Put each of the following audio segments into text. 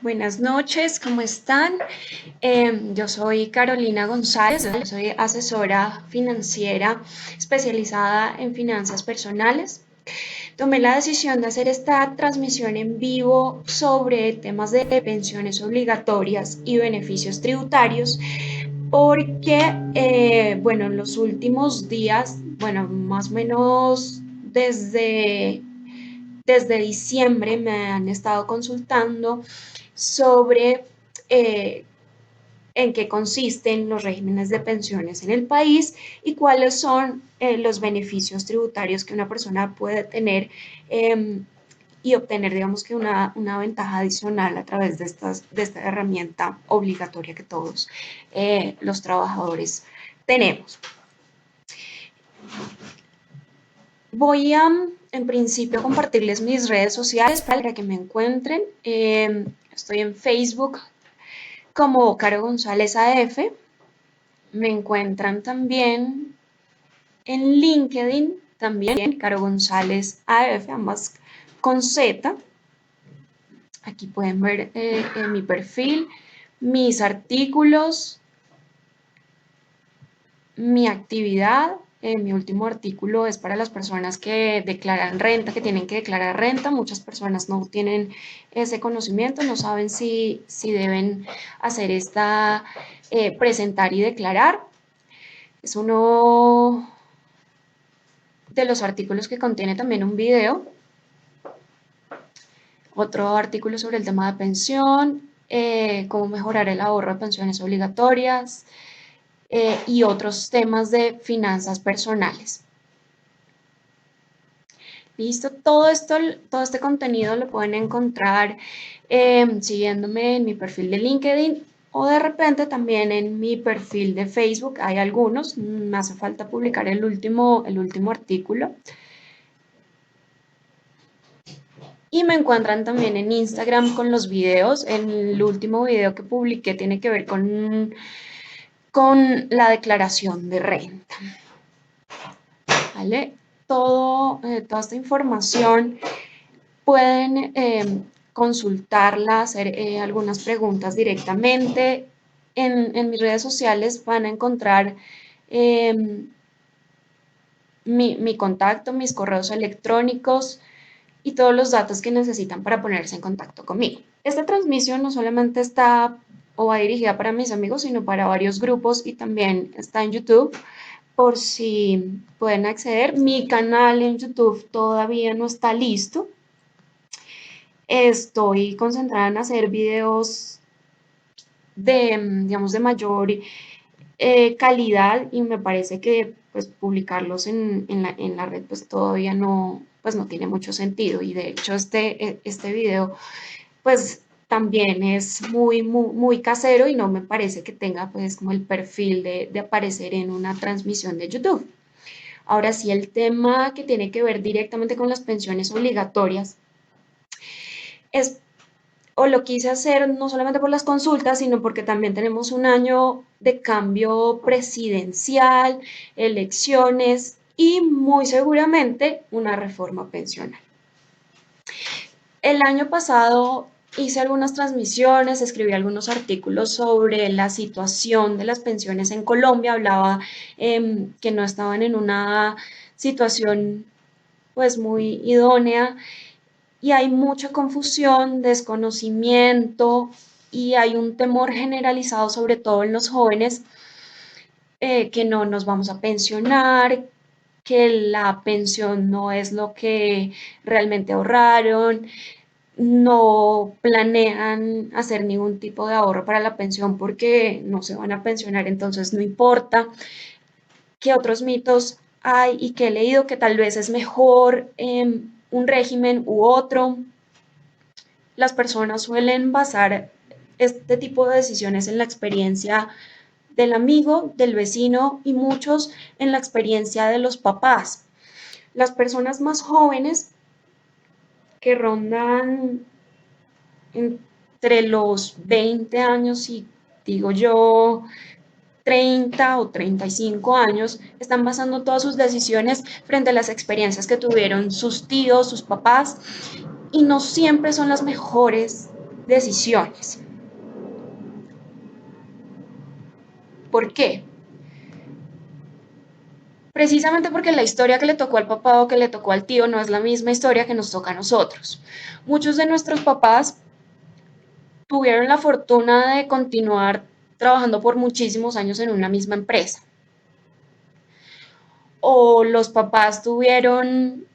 Buenas noches, ¿cómo están? Yo soy Carolina González, soy asesora financiera especializada en finanzas personales. Tomé la decisión de hacer esta transmisión en vivo sobre temas de pensiones obligatorias y beneficios tributarios porque, bueno, en los últimos días, bueno, más o menos desde diciembre me han estado consultando sobre eh, en qué consisten los regímenes de pensiones en el país y cuáles son los beneficios tributarios que una persona puede tener y obtener, digamos que una ventaja adicional a través de esta herramienta obligatoria que todos los trabajadores tenemos. Voy a, en principio, compartirles mis redes sociales para que me encuentren. Estoy en Facebook como Caro González AF. Me encuentran también en LinkedIn, también Caro González AF, ambas con Z. Aquí pueden ver en mi perfil, mis artículos, mi actividad. Mi último artículo es para las personas que declaran renta, que tienen que declarar renta. Muchas personas no tienen ese conocimiento, no saben si deben hacer esta, presentar y declarar. Es uno de los artículos que contiene también un video, otro artículo sobre el tema de pensión, cómo mejorar el ahorro de pensiones obligatorias y otros temas de finanzas personales. Listo, todo este contenido lo pueden encontrar siguiéndome en mi perfil de LinkedIn o de repente también en mi perfil de Facebook. Hay algunos, me hace falta publicar el último artículo. Y me encuentran también en Instagram con los videos. El último video que publiqué tiene que ver con la declaración de renta. ¿Vale? Toda esta información pueden consultarla, hacer algunas preguntas directamente. En mis redes sociales van a encontrar mi contacto, mis correos electrónicos y todos los datos que necesitan para ponerse en contacto conmigo. Esta transmisión no solamente está o va dirigida para mis amigos, sino para varios grupos y también está en YouTube por si pueden acceder. Mi canal en YouTube todavía no está listo. Estoy concentrada en hacer videos digamos, de mayor calidad y me parece que pues publicarlos en la red pues todavía no, pues no tiene mucho sentido y de hecho este video pues también es muy casero y no me parece que tenga pues como el perfil de aparecer en una transmisión de YouTube. Ahora sí, el tema que tiene que ver directamente con las pensiones obligatorias es o lo quise hacer no solamente por las consultas, sino porque también tenemos un año de cambio presidencial, elecciones y muy seguramente una reforma pensional. El año pasado hice algunas transmisiones, escribí algunos artículos sobre la situación de las pensiones en Colombia, hablaba que no estaban en una situación pues muy idónea y hay mucha confusión, desconocimiento y hay un temor generalizado, sobre todo en los jóvenes, que no nos vamos a pensionar, que la pensión no es lo que realmente ahorraron, no planean hacer ningún tipo de ahorro para la pensión porque no se van a pensionar, entonces no importa. ¿Qué otros mitos hay y que he leído que tal vez es mejor un régimen u otro? Las personas suelen basar este tipo de decisiones en la experiencia del amigo, del vecino y muchos en la experiencia de los papás. Las personas más jóvenes que rondan entre los 20 años y digo yo 30 o 35 años, están basando todas sus decisiones frente a las experiencias que tuvieron sus tíos, sus papás, y no siempre son las mejores decisiones. ¿Por qué? Precisamente porque la historia que le tocó al papá o que le tocó al tío no es la misma historia que nos toca a nosotros. Muchos de nuestros papás tuvieron la fortuna de continuar trabajando por muchísimos años en una misma empresa. O los papás tuvieron,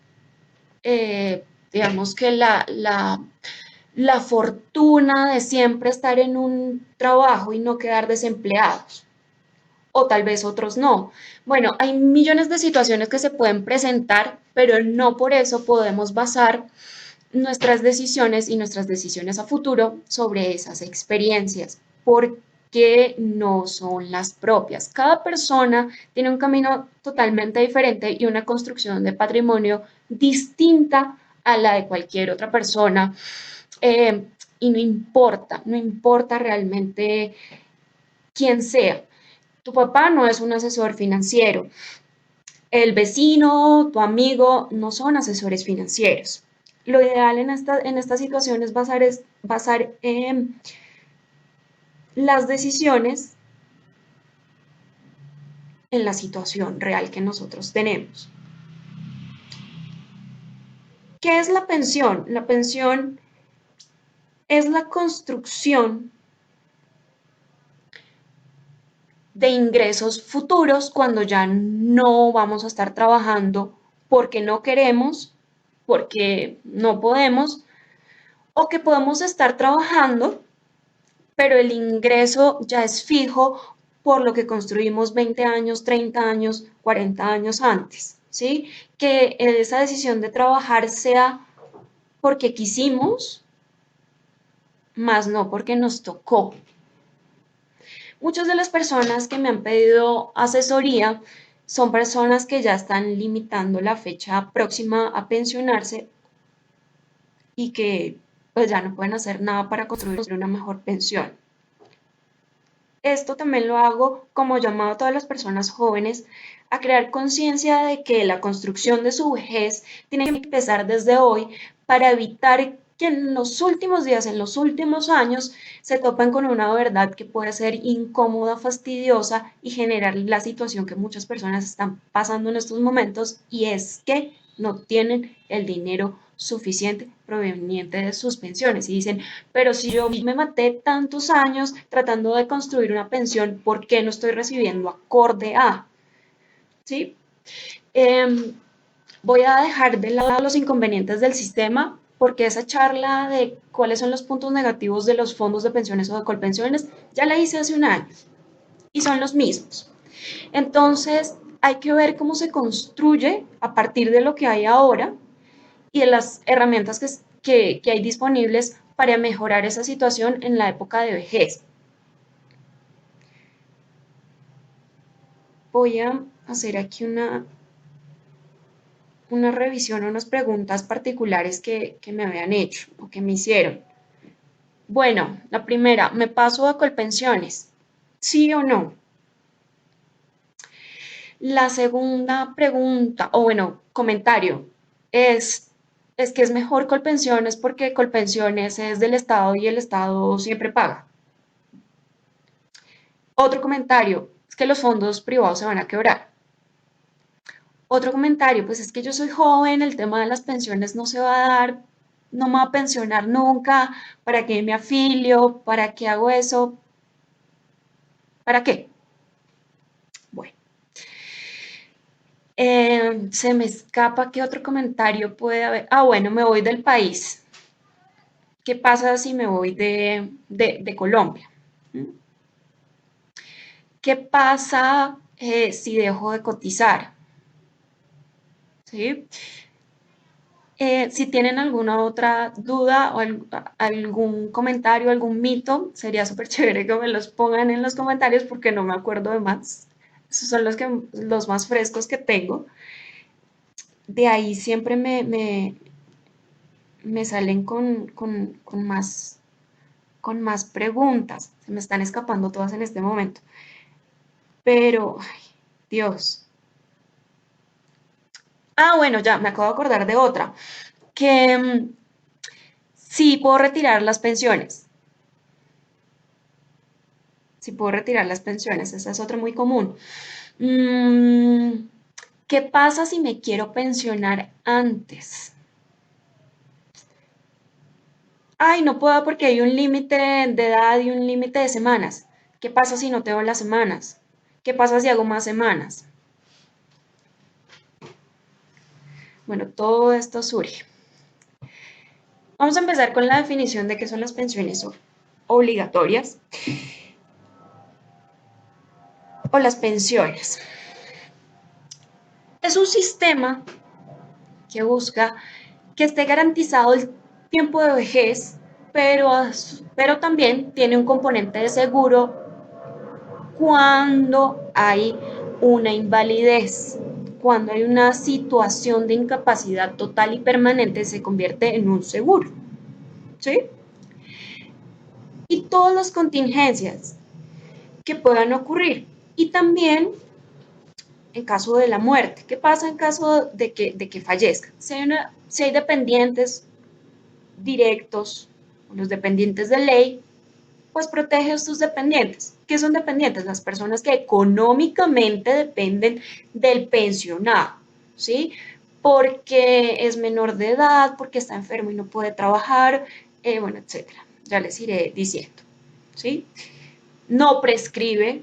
digamos que la fortuna de siempre estar en un trabajo y no quedar desempleados. O tal vez otros no. Bueno, hay millones de situaciones que se pueden presentar, pero no por eso podemos basar nuestras decisiones y nuestras decisiones a futuro sobre esas experiencias, porque no son las propias. Cada persona tiene un camino totalmente diferente y una construcción de patrimonio distinta a la de cualquier otra persona. eh, y no importa realmente quién sea. Tu papá no es un asesor financiero, el vecino, tu amigo, no son asesores financieros. Lo ideal en esta situación es basar las decisiones en la situación real que nosotros tenemos. ¿Qué es la pensión? La pensión es la construcción de ingresos futuros cuando ya no vamos a estar trabajando porque no queremos, porque no podemos, o que podemos estar trabajando pero el ingreso ya es fijo por lo que construimos 20 años, 30 años, 40 años antes, ¿sí? Que esa decisión de trabajar sea porque quisimos, más no porque nos tocó. Muchas de las personas que me han pedido asesoría son personas que ya están limitando la fecha próxima a pensionarse y que pues ya no pueden hacer nada para construir una mejor pensión. Esto también lo hago como llamado a todas las personas jóvenes a crear conciencia de que la construcción de su vejez tiene que empezar desde hoy para evitar que en los últimos días, en los últimos años, se topen con una verdad que puede ser incómoda, fastidiosa y generar la situación que muchas personas están pasando en estos momentos y es que no tienen el dinero suficiente proveniente de sus pensiones y dicen, pero si yo me maté tantos años tratando de construir una pensión, ¿por qué no estoy recibiendo acorde a? ¿Sí? Eh, Voy a dejar de lado los inconvenientes del sistema porque esa charla de cuáles son los puntos negativos de los fondos de pensiones o de colpensiones ya la hice hace un año y son los mismos. Entonces hay que ver cómo se construye a partir de lo que hay ahora y de las herramientas que hay disponibles para mejorar esa situación en la época de vejez. Voy a hacer aquí una revisión, unas preguntas particulares que me habían hecho o que me hicieron. Bueno, la primera, ¿me paso a Colpensiones? ¿Sí o no? La segunda pregunta, o bueno, comentario, es que es mejor Colpensiones porque Colpensiones es del Estado y el Estado siempre paga. Otro comentario, es que los fondos privados se van a quebrar. Otro comentario, pues es que yo soy joven, el tema de las pensiones no se va a dar, no me va a pensionar nunca, ¿para qué me afilio? ¿Para qué hago eso? ¿Para qué? Bueno, se me escapa qué otro comentario puede haber. Ah, bueno, me voy del país. ¿Qué pasa si me voy de Colombia? ¿Mm? ¿Qué pasa si dejo de cotizar? ¿Sí? Si tienen alguna otra duda o algún comentario, algún mito, sería súper chévere que me los pongan en los comentarios porque no me acuerdo de más. Esos son los más frescos que tengo. De ahí siempre me salen con más preguntas. Se me están escapando todas en este momento. Pero, ay, Dios. Ah, bueno, ya me acabo de acordar de otra. Que Sí puedo retirar las pensiones. Sí puedo retirar las pensiones. Esa es otra muy común. Mm, ¿Qué pasa si me quiero pensionar antes? Ay, no puedo porque hay un límite de edad y un límite de semanas. ¿Qué pasa si no tengo las semanas? ¿Qué pasa si hago más semanas? Bueno, todo esto surge. Vamos a empezar con la definición de qué son las pensiones obligatorias o las pensiones. Es un sistema que busca que esté garantizado el tiempo de vejez, pero también tiene un componente de seguro cuando hay una invalidez, cuando hay una situación de incapacidad total y permanente, se convierte en un seguro, ¿sí? Y todas las contingencias que puedan ocurrir. Y también en caso de la muerte. ¿Qué pasa en caso de que fallezca? Si hay dependientes directos, los dependientes de ley, pues protege a estos dependientes. ¿Qué son dependientes? Las personas que económicamente dependen del pensionado, ¿sí? Porque es menor de edad, porque está enfermo y no puede trabajar, bueno, etcétera. Ya les iré diciendo, ¿sí? No prescribe.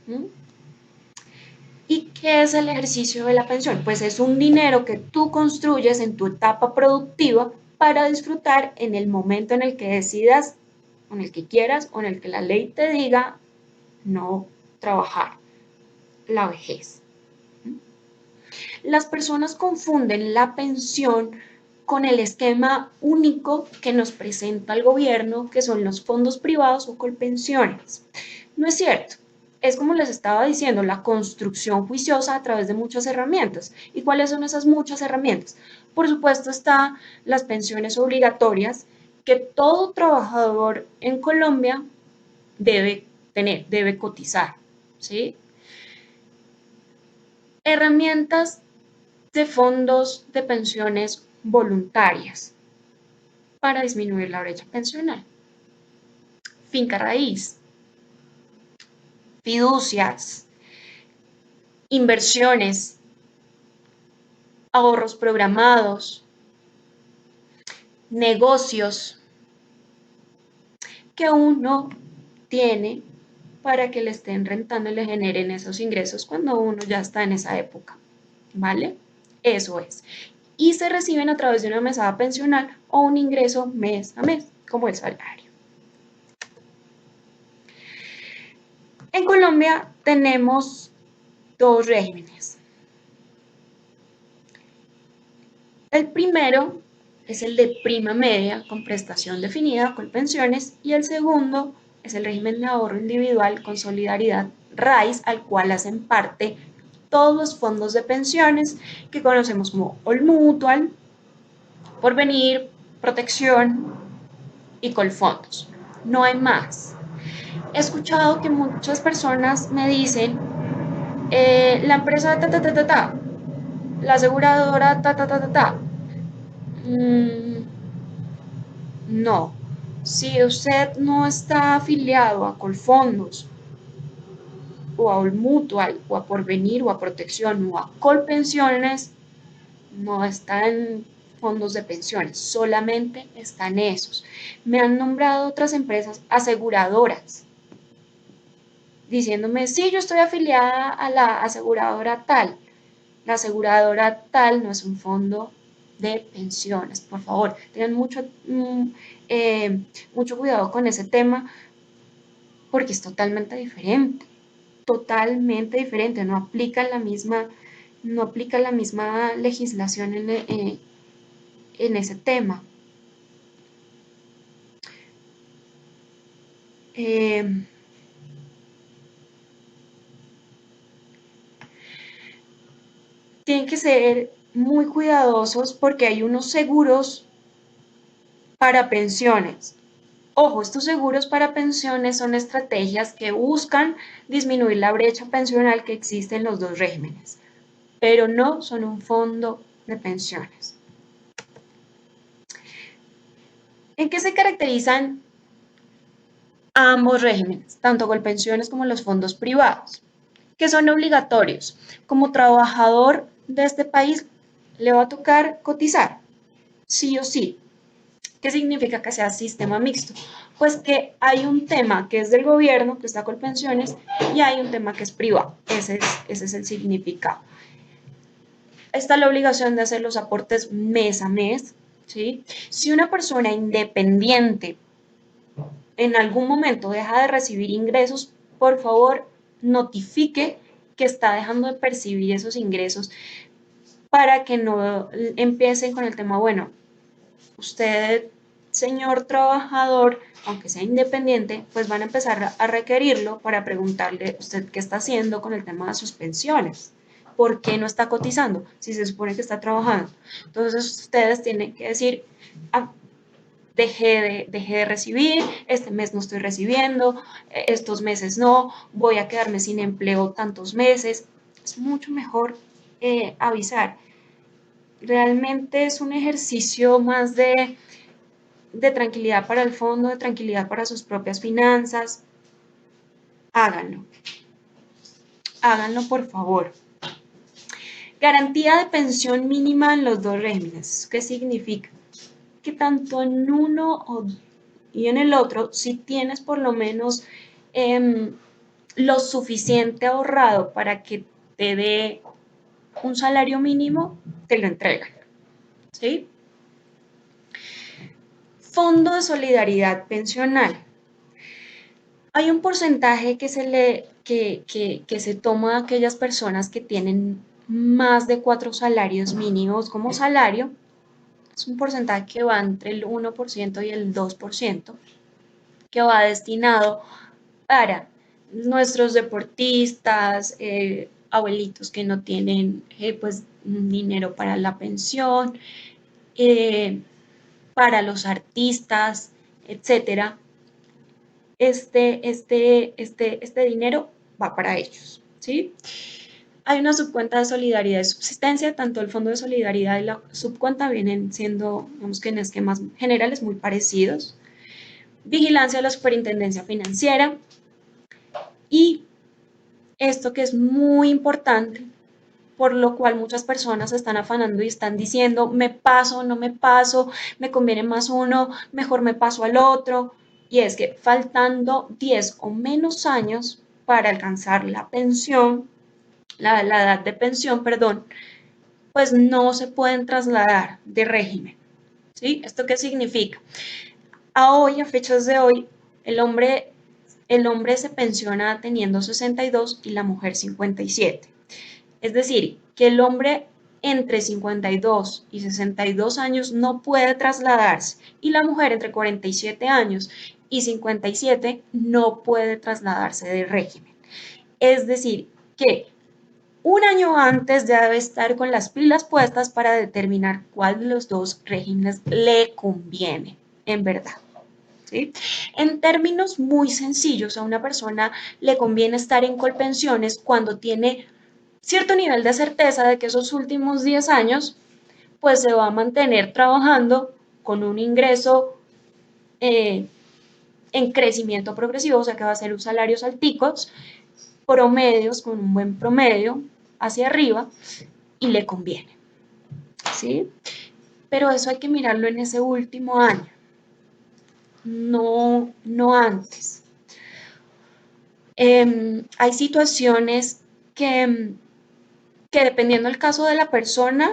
¿Mm? ¿Y qué es el ejercicio de la pensión? Pues es un dinero que tú construyes en tu etapa productiva para disfrutar en el momento en el que decidas, en el que quieras o en el que la ley te diga no trabajar, la vejez. Las personas confunden la pensión con el esquema único que nos presenta el gobierno, que son los fondos privados o colpensiones. No es cierto. Es como les estaba diciendo, la construcción juiciosa a través de muchas herramientas. ¿Y cuáles son esas muchas herramientas? Por supuesto está las pensiones obligatorias que todo trabajador en Colombia debe tener, debe cotizar, ¿sí? Herramientas de fondos de pensiones voluntarias para disminuir la brecha pensional. Finca raíz, fiducias, inversiones, ahorros programados, negocios que uno tiene para que le estén rentando y le generen esos ingresos cuando uno ya está en esa época, ¿vale? Eso es. Y se reciben a través de una mesada pensional o un ingreso mes a mes, como el salario. En Colombia tenemos dos regímenes. El primero es el de prima media con prestación definida con pensiones y el segundo es el régimen de ahorro individual con solidaridad RAIS al cual hacen parte todos los fondos de pensiones que conocemos como All Mutual, Porvenir, Protección y Colfondos. No hay más. He escuchado que muchas personas me dicen, la empresa ta ta ta ta ta, la aseguradora ta ta ta ta ta. Mm, no. Si usted no está afiliado a Colfondos o a Mutual o a Porvenir o a Protección o a Colpensiones, no está en fondos de pensiones, solamente están esos. Me han nombrado otras empresas aseguradoras diciéndome, sí, yo estoy afiliada a la aseguradora tal. La aseguradora tal no es un fondo de pensiones. Por favor, tengan mucho cuidado con ese tema porque es totalmente diferente, no aplica la misma legislación en ese tema. Eh, Tienen que ser muy cuidadosos porque hay unos seguros para pensiones. Ojo, estos seguros para pensiones son estrategias que buscan disminuir la brecha pensional que existe en los dos regímenes, pero no son un fondo de pensiones. ¿En qué se caracterizan ambos regímenes, tanto Colpensiones como los fondos privados? Que son obligatorios. Como trabajador de este país, le va a tocar cotizar, sí o sí. ¿Qué significa que sea sistema mixto? Pues que hay un tema que es del gobierno, que está con pensiones, y hay un tema que es privado. Ese es el significado. Está la obligación de hacer los aportes mes a mes, ¿sí? Si una persona independiente en algún momento deja de recibir ingresos, por favor, notifique que está dejando de percibir esos ingresos para que no empiecen con el tema, bueno, usted, señor trabajador, aunque sea independiente, pues van a empezar a requerirlo para preguntarle usted qué está haciendo con el tema de sus pensiones. ¿Por qué no está cotizando? Si se supone que está trabajando. Entonces ustedes tienen que decir, ah, dejé de recibir, este mes no estoy recibiendo, estos meses no, voy a quedarme sin empleo tantos meses. Es mucho mejor avisar. Realmente es un ejercicio más de tranquilidad para el fondo, de tranquilidad para sus propias finanzas. Háganlo, háganlo por favor. Garantía de pensión mínima en los dos regímenes. ¿Qué significa? Que tanto en uno y en el otro, si tienes por lo menos lo suficiente ahorrado para que te dé un salario mínimo, te lo entregan. ¿Sí? Fondo de solidaridad pensional. Hay un porcentaje que se toma de aquellas personas que tienen más de 4 salarios mínimos como salario. Es un porcentaje que va entre el 1% y el 2%, que va destinado para nuestros deportistas, abuelitos que no tienen pues dinero para la pensión, eh, para los artistas, etcétera. Este dinero va para ellos, ¿sí? Hay una subcuenta de solidaridad y subsistencia, tanto el Fondo de Solidaridad y la subcuenta vienen siendo, digamos que en esquemas generales muy parecidos. Vigilancia de la Superintendencia Financiera y esto que es muy importante, por lo cual muchas personas se están afanando y están diciendo, me paso, no me paso, me conviene más uno, mejor me paso al otro. Y es que faltando 10 o menos años para alcanzar la pensión, la edad de pensión, perdón, pues no se pueden trasladar de régimen. ¿Sí? ¿Esto qué significa? A hoy, a fechas de hoy, el hombre, el hombre se pensiona teniendo 62 y la mujer 57. Es decir, que el hombre entre 52 y 62 años no puede trasladarse y la mujer entre 47 años y 57 no puede trasladarse de régimen. Es decir, que un año antes ya debe estar con las pilas puestas para determinar cuál de los dos regímenes le conviene, en verdad. ¿Sí? En términos muy sencillos, a una persona le conviene estar en Colpensiones cuando tiene cierto nivel de certeza de que esos últimos 10 años pues se va a mantener trabajando con un ingreso eh, en crecimiento progresivo, o sea que va a ser un salarios alticos, promedios con un buen promedio hacia arriba y le conviene, ¿sí? Pero eso hay que mirarlo en ese último año, no antes. Hay situaciones que dependiendo del caso de la persona,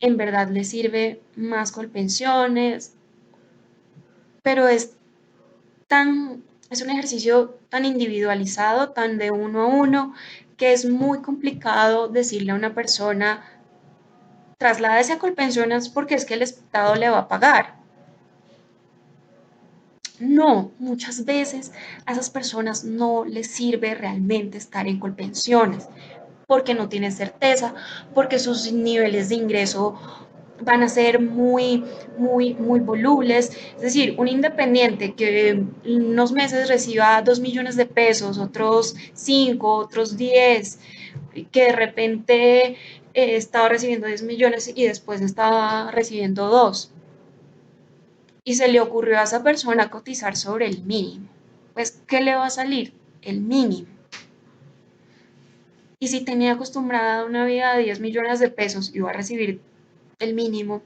en verdad le sirve más Colpensiones, pero es un ejercicio tan individualizado, tan de uno a uno, que es muy complicado decirle a una persona, trasládese a Colpensiones porque es que el Estado le va a pagar. No, muchas veces a esas personas no les sirve realmente estar en Colpensiones porque no tienen certeza, porque sus niveles de ingreso van a ser muy volubles. Es decir, un independiente que unos meses reciba 2 millones de pesos, otros 5, otros 10, que de repente estaba recibiendo 10 millones y después estaba recibiendo 2. y se le ocurrió a esa persona cotizar sobre el mínimo. Pues, ¿qué le va a salir? El mínimo. Y si tenía acostumbrada a una vida de 10 millones de pesos y va a recibir el mínimo,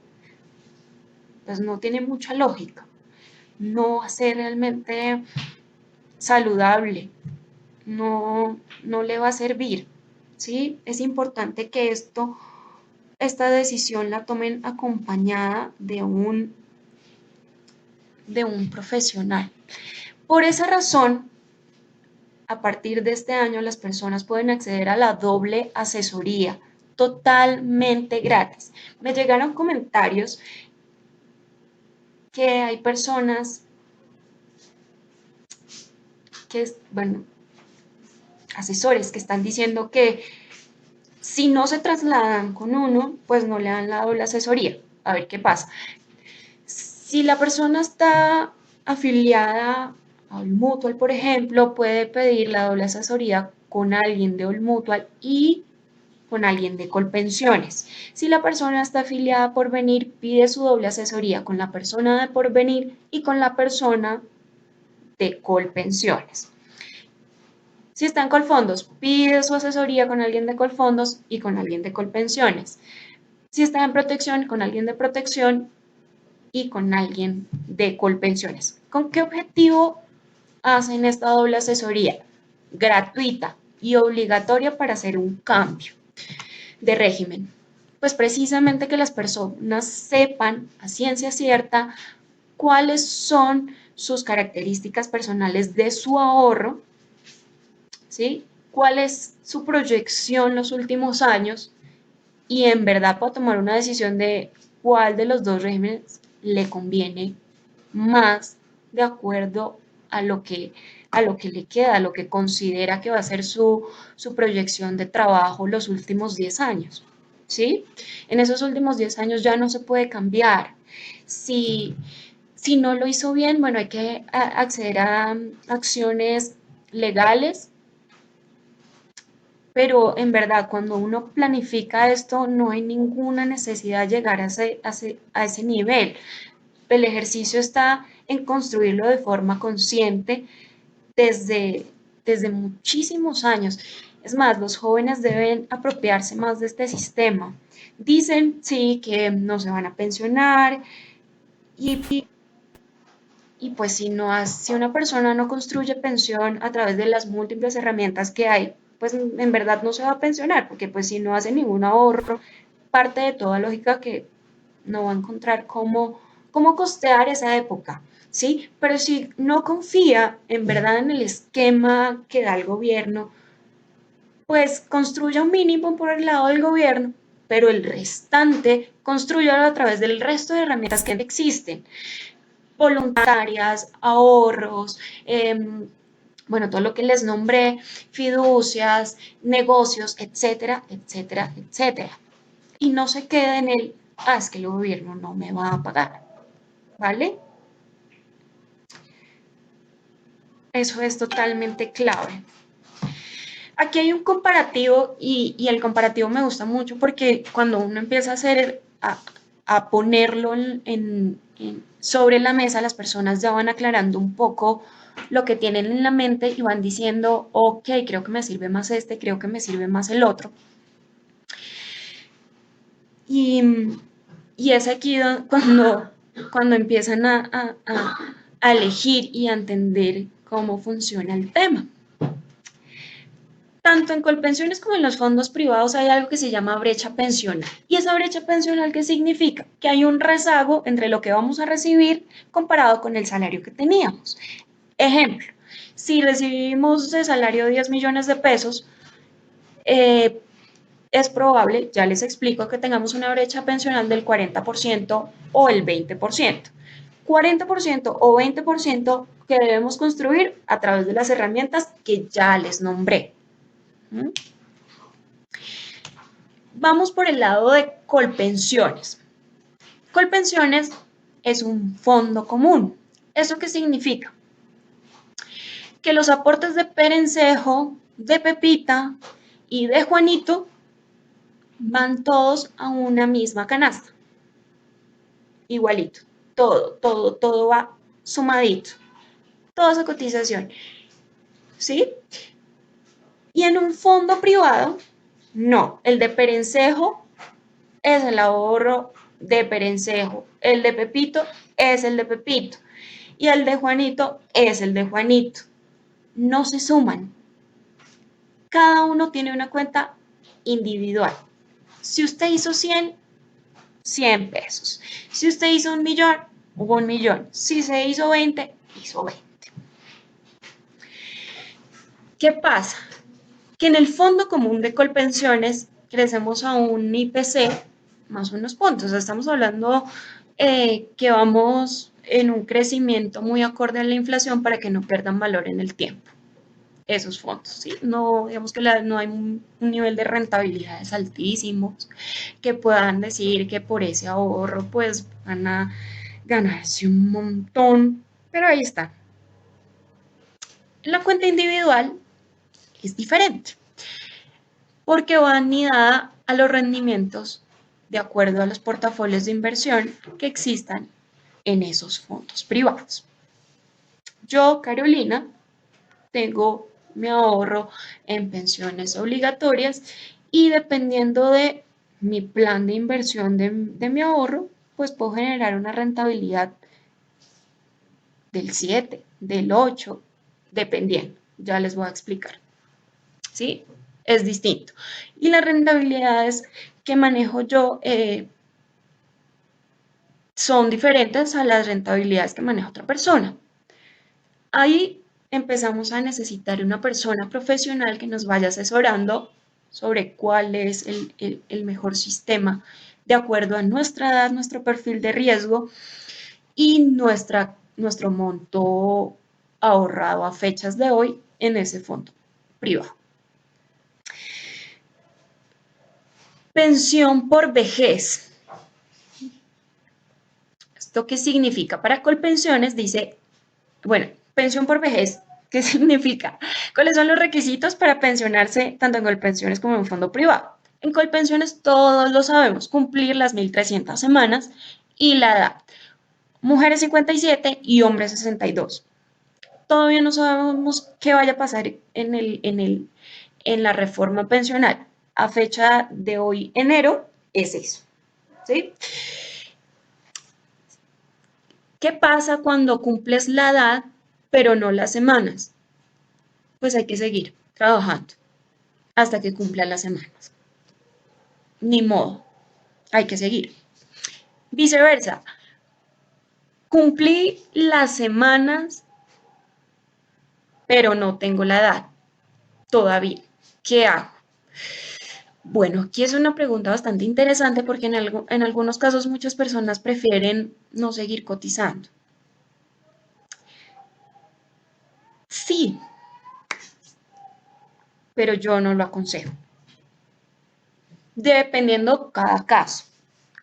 pues no tiene mucha lógica. No va a ser realmente saludable, no le va a servir, ¿sí? Es importante que esta decisión la tomen acompañada de un profesional. Por esa razón, a partir de este año, las personas pueden acceder a la doble asesoría totalmente gratis. Me llegaron comentarios que hay personas que, bueno, asesores que están diciendo que si no se trasladan con uno, pues no le dan la doble asesoría. A ver qué pasa. Si la persona está afiliada a All Mutual, por ejemplo, puede pedir la doble asesoría con alguien de All Mutual y con alguien de Colpensiones. Si la persona está afiliada a Porvenir, pide su doble asesoría con la persona de Porvenir y con la persona de Colpensiones. Si está en Colfondos, pide su asesoría con alguien de Colfondos y con alguien de Colpensiones. Si está en protección, con alguien de protección y con alguien de Colpensiones. ¿Con qué objetivo hacen esta doble asesoría? Gratuita y obligatoria para hacer un cambio de régimen. Pues precisamente que las personas sepan a ciencia cierta cuáles son sus características personales de su ahorro, ¿sí? ¿Cuál es su proyección los últimos años? Y en verdad para tomar una decisión de cuál de los dos regímenes le conviene más de acuerdo a lo que le queda, a lo que considera que va a ser su proyección de trabajo los últimos 10 años. ¿Sí? En esos últimos 10 años ya no se puede cambiar. Si, si no lo hizo bien, bueno, hay que acceder a acciones legales, pero en verdad cuando uno planifica esto no hay ninguna necesidad de llegar a ese nivel. El ejercicio está en construirlo de forma consciente desde, desde muchísimos años. Es más, los jóvenes deben apropiarse más de este sistema. Dicen, sí, que no se van a pensionar y, y pues si una persona no construye pensión a través de las múltiples herramientas que hay, pues en verdad no se va a pensionar, porque pues si no hace ningún ahorro, parte de toda lógica que no va a encontrar cómo costear esa época, ¿sí? Pero si no confía en verdad en el esquema que da el gobierno, pues construya un mínimo por el lado del gobierno, pero el restante construyalo a través del resto de herramientas que existen, voluntarias, ahorros, bueno, todo lo que les nombré, fiducias, negocios, etcétera, etcétera, etcétera. Y no se quede en el, es que el gobierno no me va a pagar, ¿vale? Eso es totalmente clave. Aquí hay un comparativo y el comparativo me gusta mucho porque cuando uno empieza a ponerlo sobre la mesa, las personas ya van aclarando un poco lo que tienen en la mente y van diciendo, ok, creo que me sirve más este, creo que me sirve más el otro. Y, y es aquí cuando empiezan a elegir y a entender cómo funciona el tema. Tanto en Colpensiones como en los fondos privados hay algo que se llama brecha pensional. ¿Y esa brecha pensional qué significa? Que hay un rezago entre lo que vamos a recibir comparado con el salario que teníamos. Ejemplo, si recibimos de salario 10 millones de pesos, eh, es probable, ya les explico, que tengamos una brecha pensional del 40% o el 20%. 40% o 20% que debemos construir a través de las herramientas que ya les nombré. ¿Mm? Vamos por el lado de Colpensiones. Colpensiones es un fondo común. ¿Eso qué significa? Que los aportes de Perencejo, de Pepita y de Juanito van todos a una misma canasta. Igualito. todo va sumadito, toda esa cotización, ¿sí? Y en un fondo privado, no, el de Perencejo es el ahorro de Perencejo, el de Pepito es el de Pepito y el de Juanito es el de Juanito. No se suman. Cada uno tiene una cuenta individual. Si usted hizo 100 pesos. Si usted hizo 1.000.000, hubo 1.000.000. Si se hizo 20, hizo 20. ¿Qué pasa? Que en el Fondo Común de Colpensiones crecemos a un IPC más unos puntos. O sea, estamos hablando que vamos en un crecimiento muy acorde a la inflación para que no pierdan valor en el tiempo esos fondos, ¿sí? No, digamos que no hay un nivel de rentabilidades altísimos que puedan decir que por ese ahorro pues van a ganarse un montón, pero ahí está. La cuenta individual es diferente porque va anidada a los rendimientos de acuerdo a los portafolios de inversión que existan en esos fondos privados. Yo, Carolina, tengo mi ahorro en pensiones obligatorias y dependiendo de mi plan de inversión de mi ahorro, pues puedo generar una rentabilidad del 7, del 8, dependiendo. Ya les voy a explicar. ¿Sí? Es distinto. Y las rentabilidades que manejo yo son diferentes a las rentabilidades que maneja otra persona. Ahí empezamos a necesitar una persona profesional que nos vaya asesorando sobre cuál es el mejor sistema de acuerdo a nuestra edad, nuestro perfil de riesgo y nuestro monto ahorrado a fechas de hoy en ese fondo privado. Pensión por vejez. ¿Esto qué significa? Para Colpensiones dice, bueno, pensión por vejez, ¿qué significa? ¿Cuáles son los requisitos para pensionarse tanto en Colpensiones como en un fondo privado? En Colpensiones todos lo sabemos, cumplir las 1.300 semanas y la edad. Mujeres 57 y hombres 62. Todavía no sabemos qué vaya a pasar en la reforma pensional. A fecha de hoy, enero, es eso. ¿Sí? ¿Qué pasa cuando cumples la edad, pero no las semanas? Pues hay que seguir trabajando hasta que cumpla las semanas. Ni modo, hay que seguir. Viceversa, cumplí las semanas, pero no tengo la edad todavía. ¿Qué hago? Bueno, aquí es una pregunta bastante interesante porque en algunos casos muchas personas prefieren no seguir cotizando. Sí, pero yo no lo aconsejo. Dependiendo cada caso.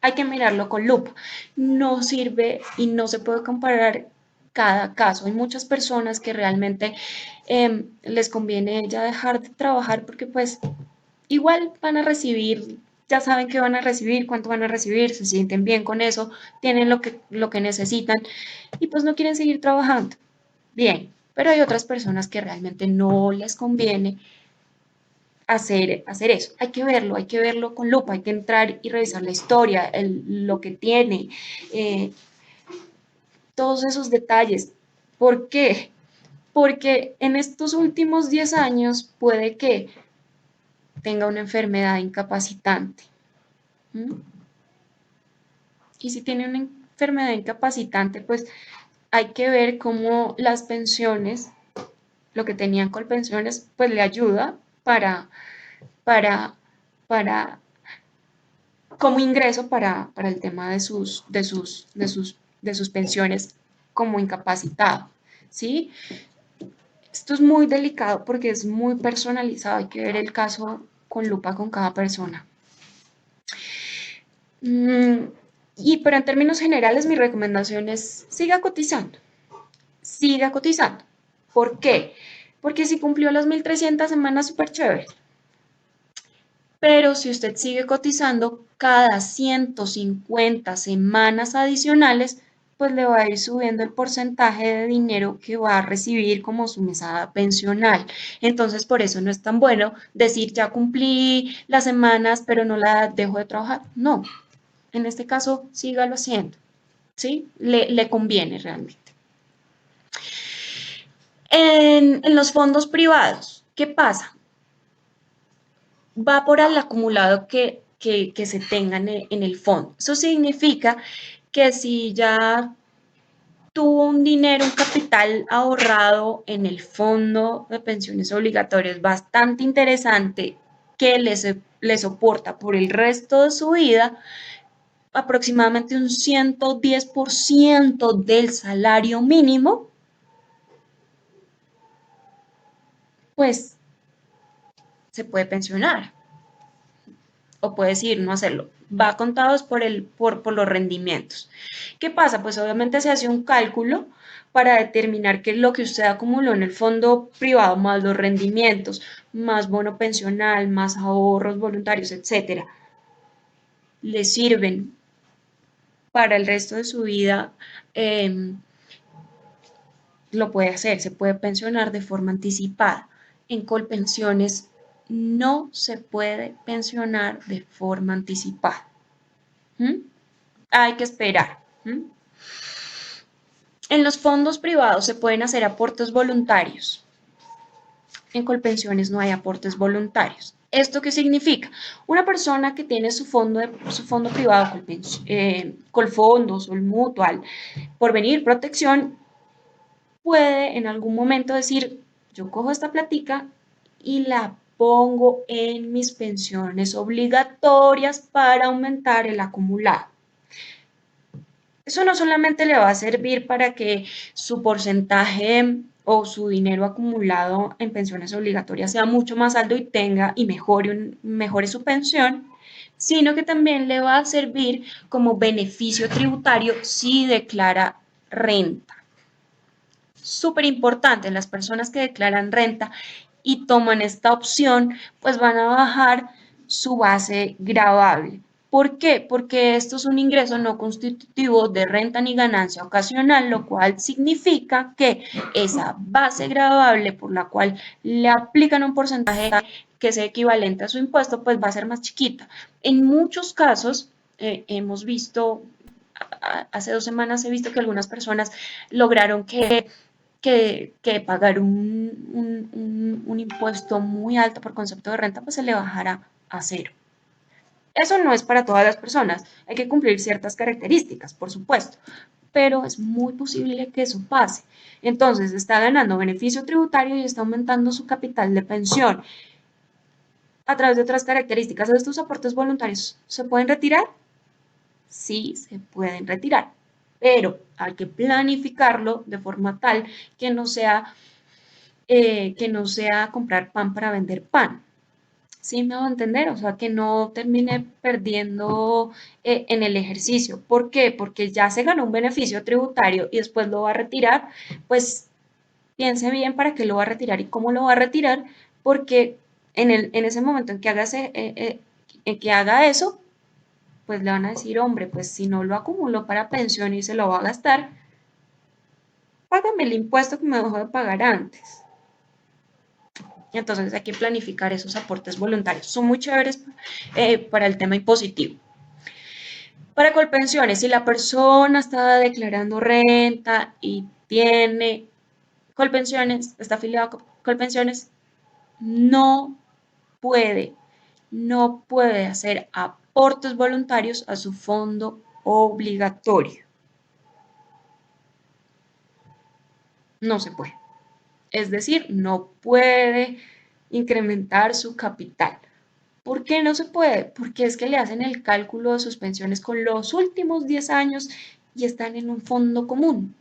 Hay que mirarlo con lupa. No sirve y no se puede comparar cada caso. Hay muchas personas que realmente les conviene ya dejar de trabajar porque pues igual van a recibir, ya saben que van a recibir, cuánto van a recibir, se sienten bien con eso, tienen lo que necesitan y pues no quieren seguir trabajando. Bien, pero hay otras personas que realmente no les conviene hacer eso. Hay que verlo con lupa, hay que entrar y revisar la historia, lo que tiene, eh, todos esos detalles. ¿Por qué? Porque en estos últimos 10 años puede que tenga una enfermedad incapacitante. ¿Mm? Y si tiene una enfermedad incapacitante, pues hay que ver cómo las pensiones, lo que tenían con pensiones, pues le ayuda para, para como ingreso para el tema de sus pensiones como incapacitado, ¿sí? Esto es muy delicado porque es muy personalizado, hay que ver el caso con lupa con cada persona. Pero en términos generales mi recomendación es siga cotizando, siga cotizando. ¿Por qué? Porque si cumplió las 1.300 semanas, súper chévere. Pero si usted sigue cotizando cada 150 semanas adicionales, pues le va a ir subiendo el porcentaje de dinero que va a recibir como su mesada pensional. Entonces, por eso no es tan bueno decir, ya cumplí las semanas, pero no la dejo de trabajar. No, en este caso, sígalo haciendo, ¿sí? Le conviene realmente. En los fondos privados, ¿qué pasa? Va por el acumulado que se tenga en el fondo. Eso significa que si ya tuvo un dinero, un capital ahorrado en el fondo de pensiones obligatorias bastante interesante que le soporta por el resto de su vida, aproximadamente un 110% del salario mínimo, pues se puede pensionar o puede decidir no hacerlo. Va contados por los rendimientos. ¿Qué pasa? Pues obviamente se hace un cálculo para determinar qué es lo que usted acumuló en el fondo privado, más los rendimientos, más bono pensional, más ahorros voluntarios, etcétera. Le sirven para el resto de su vida, eh, lo puede hacer, se puede pensionar de forma anticipada. En Colpensiones no se puede pensionar de forma anticipada. ¿Mm? Hay que esperar. ¿Mm? En los fondos privados se pueden hacer aportes voluntarios. En Colpensiones no hay aportes voluntarios. ¿Esto qué significa? Una persona que tiene su fondo privado, Colfondos o el Mutual, por venir protección, puede en algún momento decir, yo cojo esta platica y la pongo en mis pensiones obligatorias para aumentar el acumulado. Eso no solamente le va a servir para que su porcentaje o su dinero acumulado en pensiones obligatorias sea mucho más alto y tenga y mejore su pensión, sino que también le va a servir como beneficio tributario si declara renta. Súper importante, las personas que declaran renta y toman esta opción, pues van a bajar su base gravable. ¿Por qué? Porque esto es un ingreso no constitutivo de renta ni ganancia ocasional, lo cual significa que esa base gravable por la cual le aplican un porcentaje que es equivalente a su impuesto, pues va a ser más chiquita. En muchos casos, hemos visto, hace 2 semanas he visto que algunas personas lograron que pagar un impuesto muy alto por concepto de renta, pues se le bajara a cero. Eso no es para todas las personas, hay que cumplir ciertas características, por supuesto, pero es muy posible que eso pase. Entonces, está ganando beneficio tributario y está aumentando su capital de pensión a través de otras características. ¿Estos aportes voluntarios se pueden retirar? Sí, se pueden retirar, pero hay que planificarlo de forma tal que no sea comprar pan para vender pan. ¿Sí me va a entender? O sea, que no termine perdiendo en el ejercicio. ¿Por qué? Porque ya se ganó un beneficio tributario y después lo va a retirar, pues piense bien para qué lo va a retirar y cómo lo va a retirar, porque en ese momento en que haga eso, pues le van a decir, hombre, pues si no lo acumuló para pensión y se lo va a gastar, págame el impuesto que me dejó de pagar antes. Entonces hay que planificar esos aportes voluntarios. Son muy chéveres para el tema impositivo. Para Colpensiones, si la persona está declarando renta y tiene Colpensiones, está afiliado a Colpensiones, no puede, no puede hacer aportes voluntarios a su fondo obligatorio. No se puede. Es decir, no puede incrementar su capital. ¿Por qué no se puede? Porque es que le hacen el cálculo de sus pensiones con los últimos 10 años y están en un fondo común.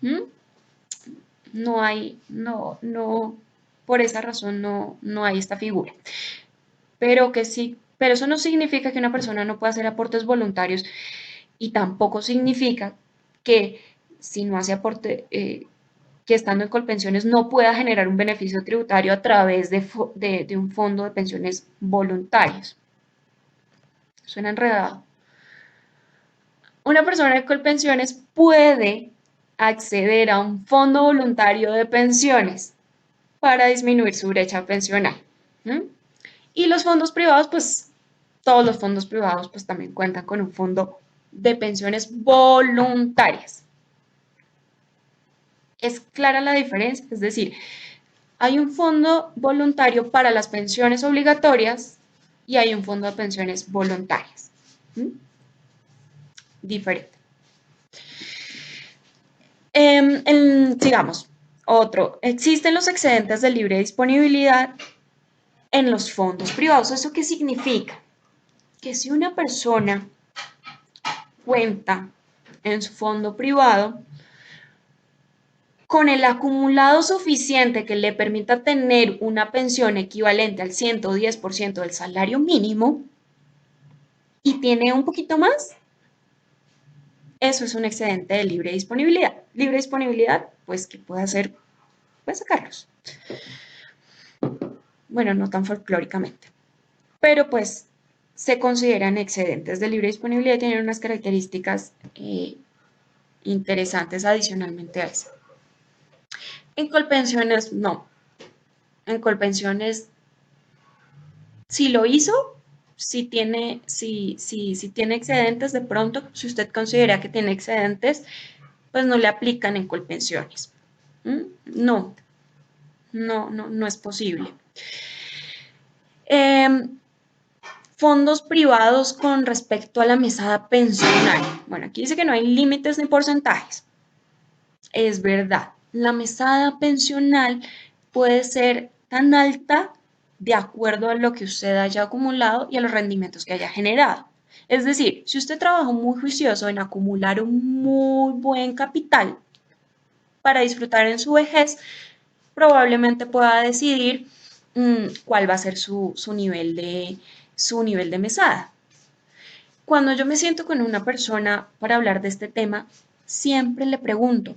¿Mm? No hay, no, por esa razón no hay esta figura. Pero que sí, pero eso no significa que una persona no pueda hacer aportes voluntarios y tampoco significa que si no hace aporte, que estando en Colpensiones no pueda generar un beneficio tributario a través de un fondo de pensiones voluntarios. Suena enredado. Una persona de Colpensiones puede acceder a un fondo voluntario de pensiones para disminuir su brecha pensional. ¿Mm? Y los fondos privados, pues todos los fondos privados pues también cuentan con un fondo de pensiones voluntarias. Es clara la diferencia, es decir, hay un fondo voluntario para las pensiones obligatorias y hay un fondo de pensiones voluntarias. ¿Mm? Diferente. Sigamos. Otro, existen los excedentes de libre disponibilidad en los fondos privados. ¿Eso qué significa? Que si una persona cuenta en su fondo privado con el acumulado suficiente que le permita tener una pensión equivalente al 110% del salario mínimo y tiene un poquito más, eso es un excedente de libre disponibilidad. Libre disponibilidad, pues que puede hacer, puede sacarlos. Bueno, no tan folclóricamente, pero pues se consideran excedentes de libre disponibilidad y tienen unas características interesantes adicionalmente a eso. En Colpensiones, no. En Colpensiones, si lo hizo, si tiene excedentes, de pronto, si usted considera que tiene excedentes, pues no le aplican en Colpensiones. ¿Mm? No, no es posible. Fondos privados con respecto a la mesada pensional. Bueno, aquí dice que no hay límites ni porcentajes. Es verdad, la mesada pensional puede ser tan alta de acuerdo a lo que usted haya acumulado y a los rendimientos que haya generado. Es decir, si usted trabajó muy juicioso en acumular un muy buen capital para disfrutar en su vejez, probablemente pueda decidir cuál va a ser su nivel de mesada. Cuando yo me siento con una persona para hablar de este tema, siempre le pregunto,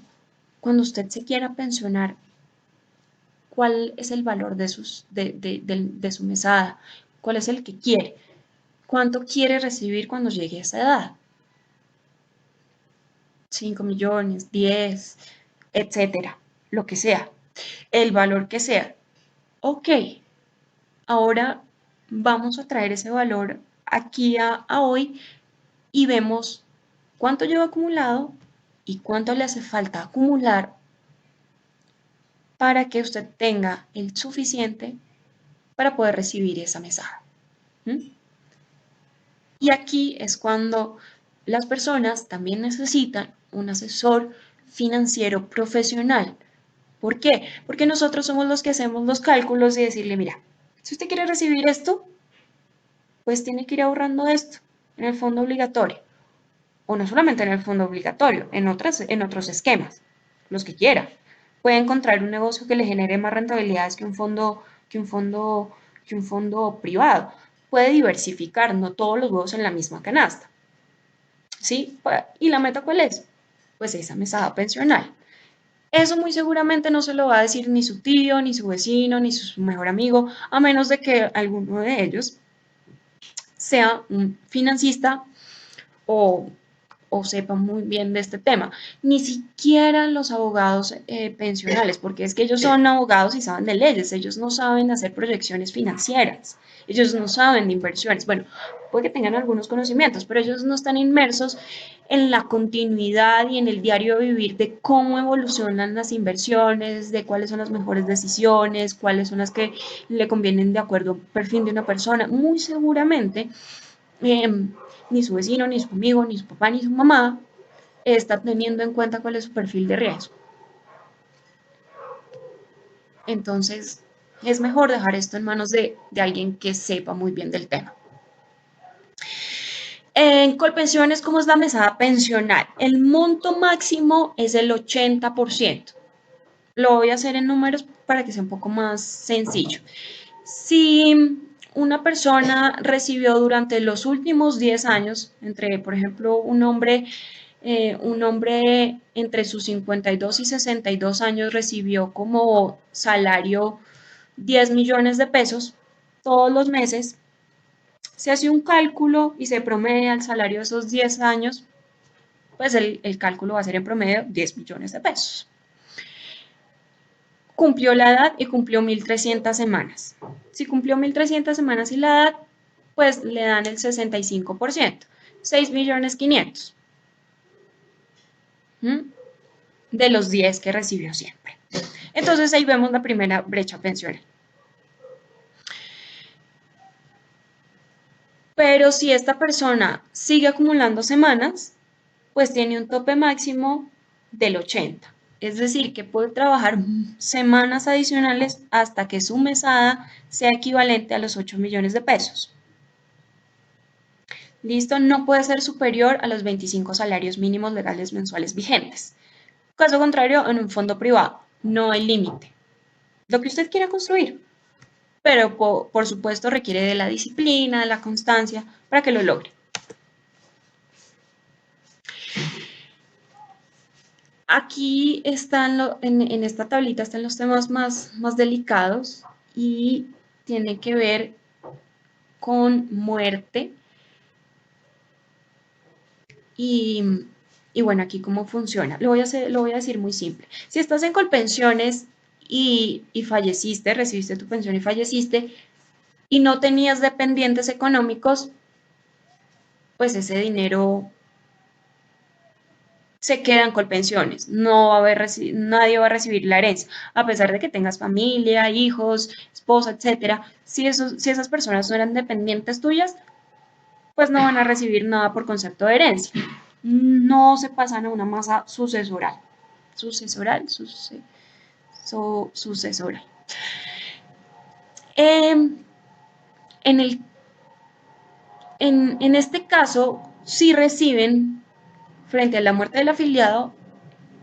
cuando usted se quiera pensionar, ¿cuál es el valor de su mesada? ¿Cuál es el que quiere? ¿Cuánto quiere recibir cuando llegue a esa edad? 5 millones, 10, etcétera, lo que sea, el valor que sea. Ok, ahora vamos a traer ese valor aquí a hoy y vemos cuánto lleva acumulado y cuánto le hace falta acumular para que usted tenga el suficiente para poder recibir esa mesada. ¿Mm? Y aquí es cuando las personas también necesitan un asesor financiero profesional. ¿Por qué? Porque nosotros somos los que hacemos los cálculos y decirle, mira, si usted quiere recibir esto, pues tiene que ir ahorrando esto en el fondo obligatorio. O no solamente en el fondo obligatorio, en otros esquemas, los que quiera. Puede encontrar un negocio que le genere más rentabilidades que un fondo privado. Puede diversificar, no todos los huevos en la misma canasta. ¿Sí? ¿Y la meta cuál es? Pues esa mesada pensional. Eso muy seguramente no se lo va a decir ni su tío, ni su vecino, ni su mejor amigo, a menos de que alguno de ellos sea un financista o, o sepa muy bien de este tema. Ni siquiera los abogados pensionales, porque es que ellos son abogados y saben de leyes, ellos no saben hacer proyecciones financieras, ellos no saben de inversiones. Bueno, puede que tengan algunos conocimientos, pero ellos no están inmersos en la continuidad y en el diario vivir de cómo evolucionan las inversiones, de cuáles son las mejores decisiones, cuáles son las que le convienen de acuerdo al perfil de una persona. Muy seguramente ni su vecino, ni su amigo, ni su papá, ni su mamá está teniendo en cuenta cuál es su perfil de riesgo. Entonces, es mejor dejar esto en manos de alguien que sepa muy bien del tema. En Colpensiones, ¿cómo es la mesada pensional? El monto máximo es el 80%. Lo voy a hacer en números para que sea un poco más sencillo. Si una persona recibió durante los últimos 10 años, entre, por ejemplo, un hombre entre sus 52 y 62 años recibió como salario 10 millones de pesos todos los meses, se hace un cálculo y se promedia el salario de esos 10 años pues el cálculo va a ser en promedio 10 millones de pesos. Cumplió la edad y cumplió 1.300 semanas. Si cumplió 1.300 semanas y la edad, pues le dan el 65%, 6.500.000 de los 10 que recibió siempre. Entonces ahí vemos la primera brecha pensional. Pero si esta persona sigue acumulando semanas, pues tiene un tope máximo del 80. Es decir, que puede trabajar semanas adicionales hasta que su mesada sea equivalente a los 8 millones de pesos. Listo, no puede ser superior a los 25 salarios mínimos legales mensuales vigentes. Caso contrario, en un fondo privado no hay límite. Lo que usted quiera construir, pero por supuesto requiere de la disciplina, de la constancia para que lo logre. Aquí están, en esta tablita están los temas más delicados y tiene que ver con muerte y, y bueno, aquí cómo funciona. Lo voy a decir muy simple. Si estás en Colpensiones y falleciste, recibiste tu pensión y falleciste y no tenías dependientes económicos, pues ese dinero se quedan con pensiones, no va a haber, nadie va a recibir la herencia, a pesar de que tengas familia, hijos, esposa, etcétera. Si esas personas no eran dependientes tuyas, pues no van a recibir nada por concepto de herencia. No se pasan a una masa sucesoral. Sucesoral, sucesoral. En, el, en este caso, sí reciben, frente a la muerte del afiliado,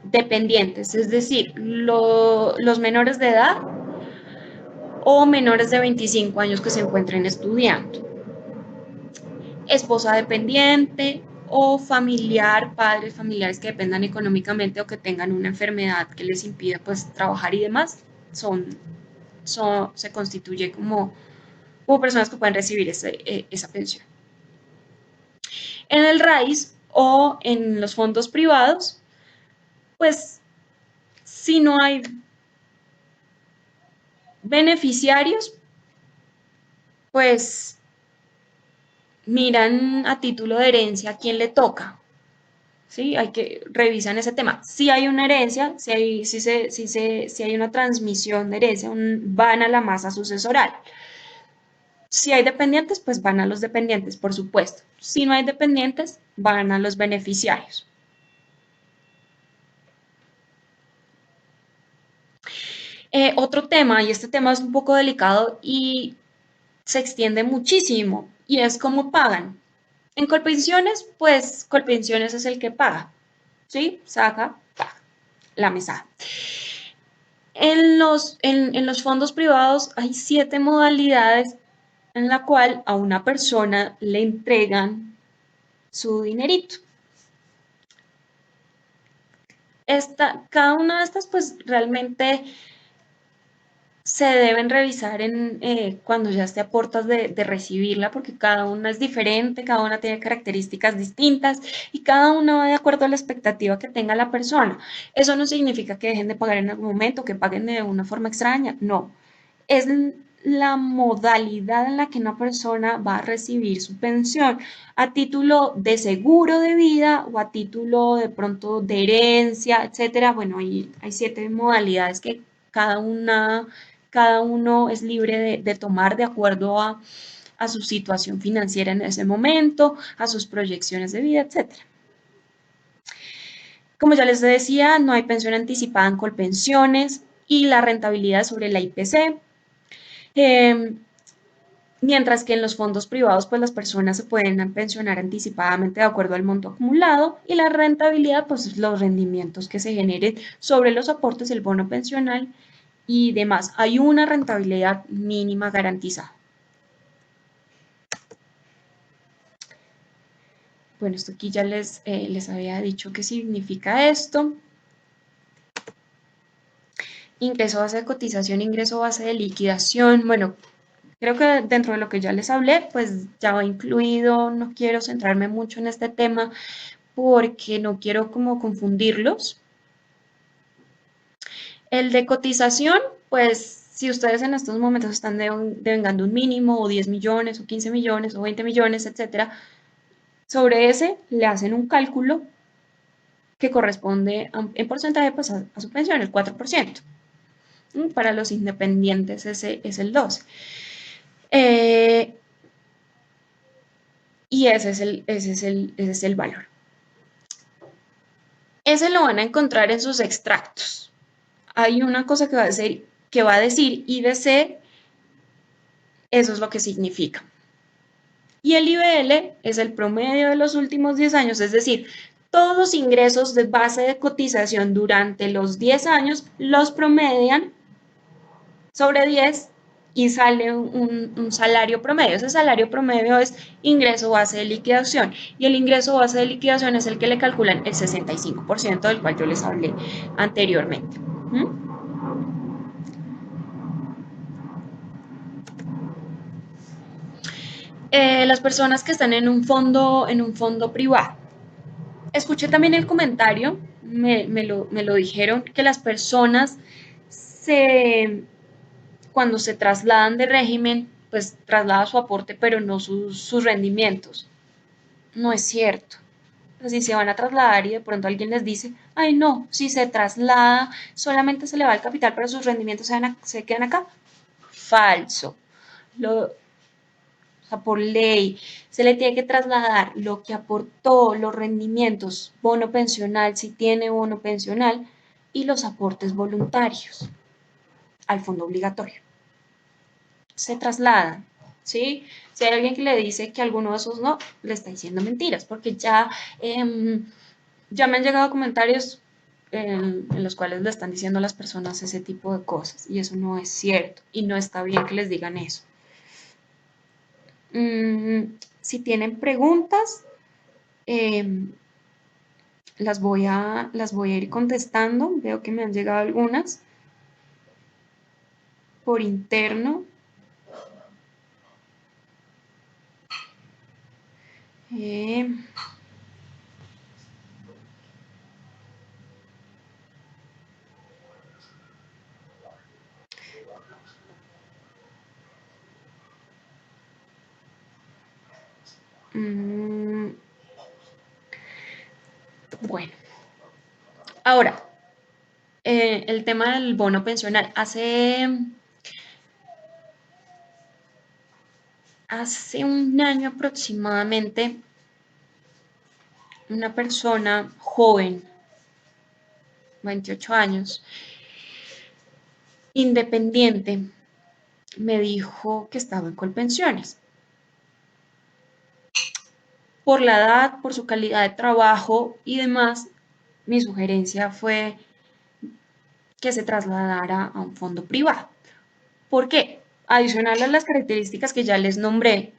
dependientes, es decir, los menores de edad o menores de 25 años que se encuentren estudiando, esposa dependiente o familiar, padres familiares que dependan económicamente o que tengan una enfermedad que les impida pues trabajar y demás, se constituye como personas que pueden recibir esa pensión. En el RAIS o en los fondos privados, pues si no hay beneficiarios, pues miran a título de herencia a quién le toca, ¿sí? Hay que revisan ese tema. Si hay una herencia, si hay una transmisión de herencia, van a la masa sucesoral. Si hay dependientes, pues van a los dependientes, por supuesto. Si no hay dependientes, van a los beneficiarios. Otro tema, y este tema es un poco delicado y se extiende muchísimo, y es cómo pagan. En Colpensiones, pues Colpensiones es el que paga, ¿sí? Saca, paga la mesada. En los fondos privados hay 7 modalidades en la cual a una persona le entregan su dinerito. Cada una de estas, pues realmente se deben revisar cuando ya esté a puertas de recibirla, porque cada una es diferente, cada una tiene características distintas y cada una va de acuerdo a la expectativa que tenga la persona. Eso no significa que dejen de pagar en algún momento, que paguen de una forma extraña, no. Es la modalidad en la que una persona va a recibir su pensión, a título de seguro de vida o a título de pronto de herencia, etcétera. Bueno, hay 7 modalidades que cada una cada uno es libre de tomar de acuerdo a su situación financiera en ese momento, a sus proyecciones de vida, etc. Como ya les decía, no hay pensión anticipada en Colpensiones y la rentabilidad sobre la IPC. Mientras que en los fondos privados, pues las personas se pueden pensionar anticipadamente de acuerdo al monto acumulado y la rentabilidad, pues los rendimientos que se generen sobre los aportes del bono pensional y demás. Hay una rentabilidad mínima garantizada. Bueno, esto aquí ya les había dicho qué significa esto. Ingreso base de cotización, ingreso base de liquidación. Bueno, creo que dentro de lo que ya les hablé, pues ya va incluido, no quiero centrarme mucho en este tema porque no quiero como confundirlos. El de cotización, pues si ustedes en estos momentos están devengando un mínimo o 10 millones o 15 millones o 20 millones, etcétera, sobre ese le hacen un cálculo que corresponde en porcentaje pues, a su pensión, el 4%. Para los independientes ese es el 12%. Eh, y ese es el valor. Ese lo van a encontrar en sus extractos. Hay una cosa que va a decir IBC, eso es lo que significa. Y el IBL es el promedio de los últimos 10 años, es decir, todos los ingresos de base de cotización durante los 10 años los promedian sobre 10 y sale un salario promedio. Ese salario promedio es ingreso base de liquidación y el ingreso base de liquidación es el que le calculan el 65% del cual yo les hablé anteriormente. ¿Mm? Las personas que están en un fondo privado. Escuché también el comentario, me lo dijeron, que las personas se, cuando se trasladan de régimen, pues traslada su aporte, pero no sus rendimientos. No es cierto. Si se van a trasladar y de pronto alguien les dice, ay no, si se traslada solamente se le va el capital, pero sus rendimientos se quedan acá. Falso. Lo, o sea, por ley, se le tiene que trasladar lo que aportó, los rendimientos, bono pensional, si tiene bono pensional, y los aportes voluntarios al fondo obligatorio. Se trasladan, ¿sí? Si hay alguien que le dice que alguno de esos no, le está diciendo mentiras, porque ya me han llegado comentarios en los cuales le están diciendo a las personas ese tipo de cosas, y eso no es cierto, y no está bien que les digan eso. Si tienen preguntas, eh, las voy a ir contestando. Veo que me han llegado algunas por interno. Eh, mm, bueno, ahora, el tema del bono pensional. Hace un año aproximadamente, una persona joven, 28 años, independiente, me dijo que estaba en Colpensiones. Por la edad, por su calidad de trabajo y demás, mi sugerencia fue que se trasladara a un fondo privado. ¿Por qué? Adicional a las características que ya les nombré,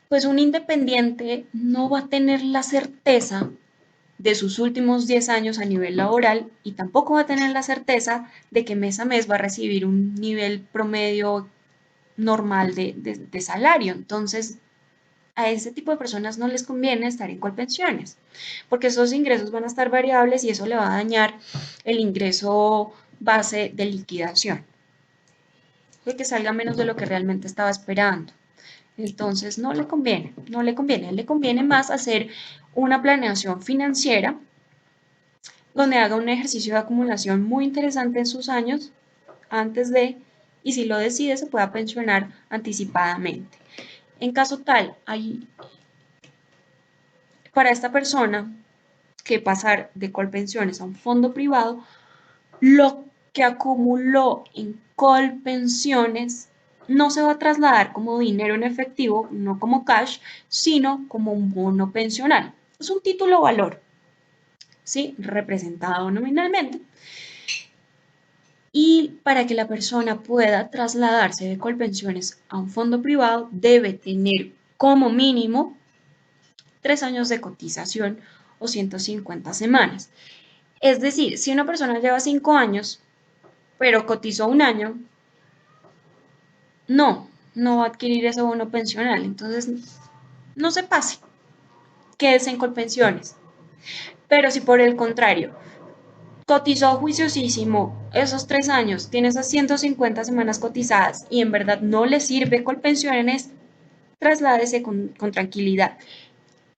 pues un independiente no va a tener la certeza de sus últimos 10 años a nivel laboral y tampoco va a tener la certeza de que mes a mes va a recibir un nivel promedio normal de salario. Entonces, a ese tipo de personas no les conviene estar en Colpensiones, porque esos ingresos van a estar variables y eso le va a dañar el ingreso base de liquidación, de que salga menos de lo que realmente estaba esperando. Entonces no le conviene, no le conviene, le conviene más hacer una planeación financiera donde haga un ejercicio de acumulación muy interesante en sus años antes de, y si lo decide, se pueda pensionar anticipadamente. En caso tal, para esta persona que pasar de Colpensiones a un fondo privado, lo que acumuló en Colpensiones no se va a trasladar como dinero en efectivo, no como cash, sino como un bono pensional. Es un título valor, ¿sí? Representado nominalmente. Y para que la persona pueda trasladarse de Colpensiones a un fondo privado, debe tener como mínimo 3 años de cotización o 150 semanas. Es decir, si una persona lleva 5 años, pero cotizó un año, no va a adquirir ese bono pensional. Entonces, no se pase. quédese en Colpensiones. Pero si por el contrario, cotizó juiciosísimo esos 3 años, tiene esas 150 semanas cotizadas y en verdad no le sirve Colpensiones, trasládese con tranquilidad.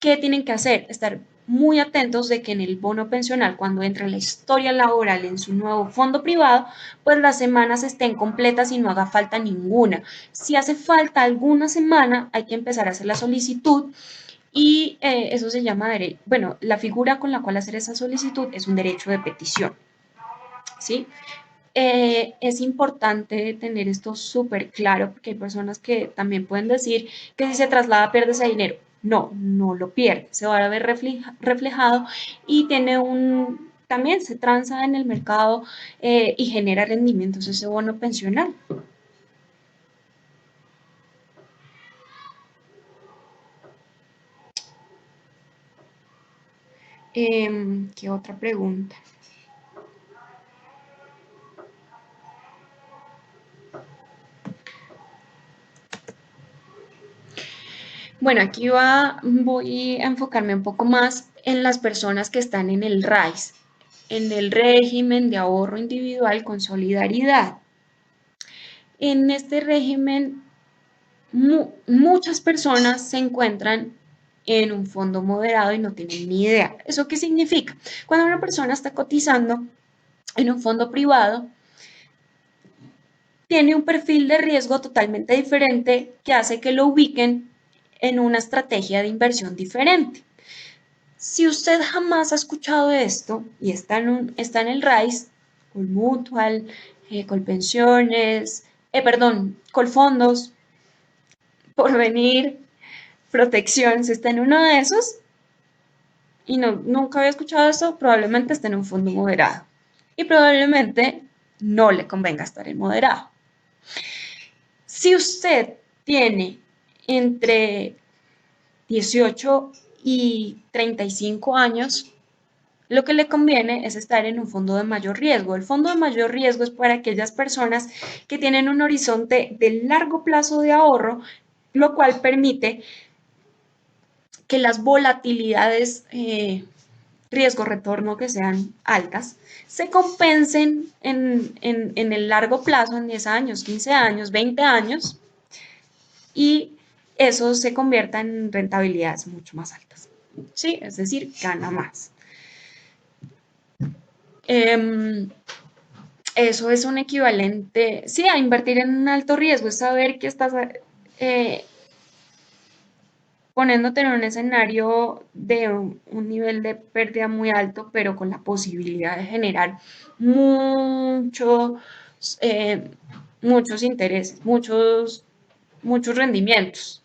¿Qué tienen que hacer? Estar muy atentos de que en el bono pensional, cuando entre la historia laboral en su nuevo fondo privado, pues las semanas estén completas y no haga falta ninguna. Si hace falta alguna semana, hay que empezar a hacer la solicitud y eso se llama, bueno, la figura con la cual hacer esa solicitud es un derecho de petición, ¿sí? Es importante tener esto súper claro porque hay personas que también pueden decir que si se traslada pierde ese dinero. No, no lo pierde, se va a ver reflejado y tiene también se transa en el mercado y genera rendimientos ese bono pensional. ¿Qué otra pregunta? Bueno, aquí voy a enfocarme un poco más en las personas que están en el RAIS, en el régimen de ahorro individual con solidaridad. En este régimen, muchas personas se encuentran en un fondo moderado y no tienen ni idea. ¿Eso qué significa? Cuando una persona está cotizando en un fondo privado, tiene un perfil de riesgo totalmente diferente que hace que lo ubiquen en una estrategia de inversión diferente. Si usted jamás ha escuchado esto y está en el RAIS, Colmutual, Colpensiones, perdón, Colfondos, Porvenir, Protección, si está en uno de esos y nunca había escuchado esto, probablemente esté en un fondo moderado y probablemente no le convenga estar en moderado. Si usted tiene entre 18 y 35 años, lo que le conviene es estar en un fondo de mayor riesgo. El fondo de mayor riesgo es para aquellas personas que tienen un horizonte de largo plazo de ahorro, lo cual permite que las volatilidades riesgo-retorno que sean altas se compensen en el largo plazo, en 10 años, 15 años, 20 años, y eso se convierta en rentabilidades mucho más altas. ¿Sí? Es decir, gana más. Eso es un equivalente, sí, a invertir en un alto riesgo, es saber que estás eh, poniéndote en un escenario de un nivel de pérdida muy alto, pero con la posibilidad de generar muchos, eh, muchos intereses, muchos rendimientos,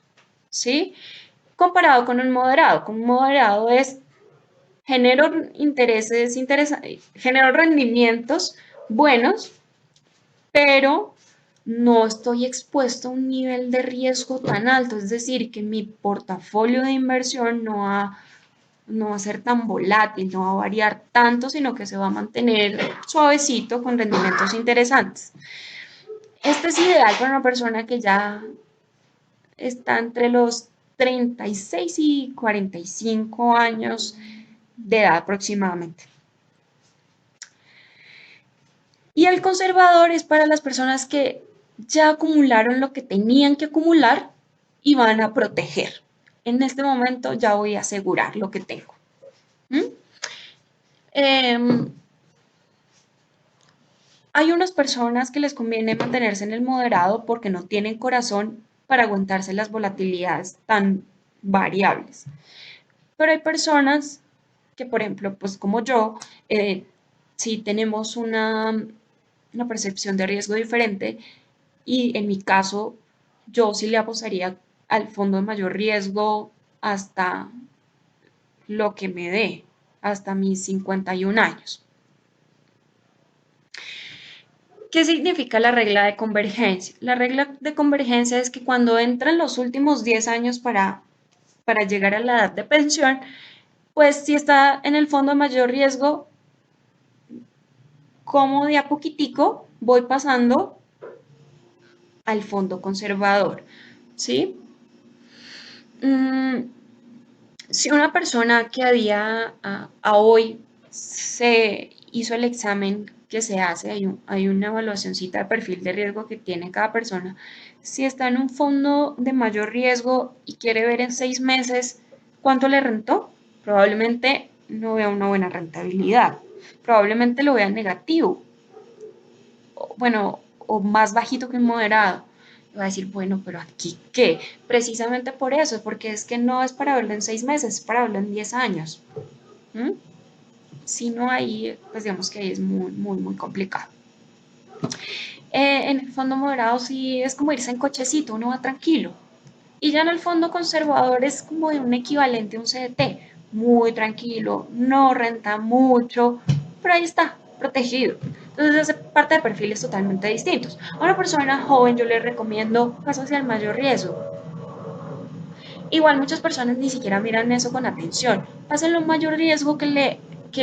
¿sí? Comparado con un moderado. Con un moderado es genero intereses, genero rendimientos buenos, pero no estoy expuesto a un nivel de riesgo tan alto, es decir, que mi portafolio de inversión no va a ser tan volátil, no va a variar tanto, sino que se va a mantener suavecito con rendimientos interesantes. Este es ideal para una persona que ya está entre los 36 y 45 años de edad aproximadamente. Y el conservador es para las personas que ya acumularon lo que tenían que acumular y van a proteger. En este momento ya voy a asegurar lo que tengo. ¿Mm? Eh, Hay unas personas que les conviene mantenerse en el moderado porque no tienen corazón para aguantarse las volatilidades tan variables. Pero hay personas que, por ejemplo, pues como yo, sí tenemos una percepción de riesgo diferente y en mi caso, yo sí le apostaría al fondo de mayor riesgo hasta lo que me dé, hasta mis 51 años. ¿Qué significa la regla de convergencia? La regla de convergencia es que cuando entran los últimos 10 años para llegar a la edad de pensión, pues si está en el fondo de mayor riesgo, como de a poquitico voy pasando al fondo conservador, ¿sí? Mm, Si una persona que a hoy se hizo el examen que se hace, hay una evaluacióncita de perfil de riesgo que tiene cada persona, si está en un fondo de mayor riesgo y quiere ver en 6 meses cuánto le rentó, probablemente no vea una buena rentabilidad, probablemente lo vea negativo, bueno, o más bajito que un moderado. Va a decir, bueno, pero aquí qué, precisamente por eso, porque es que no es para verlo en 6 meses, es para verlo en 10 años. ¿Mm? Si no, ahí, pues digamos que ahí es muy, muy, muy complicado. En el fondo moderado sí es como irse en cochecito, uno va tranquilo. Y ya en el fondo conservador es como de un equivalente a un CDT, muy tranquilo, no renta mucho, pero ahí está, protegido. Entonces hace parte de perfiles totalmente distintos. A una persona joven yo le recomiendo paso hacia el mayor riesgo. Igual muchas personas ni siquiera miran eso con atención. Pasen lo mayor riesgo que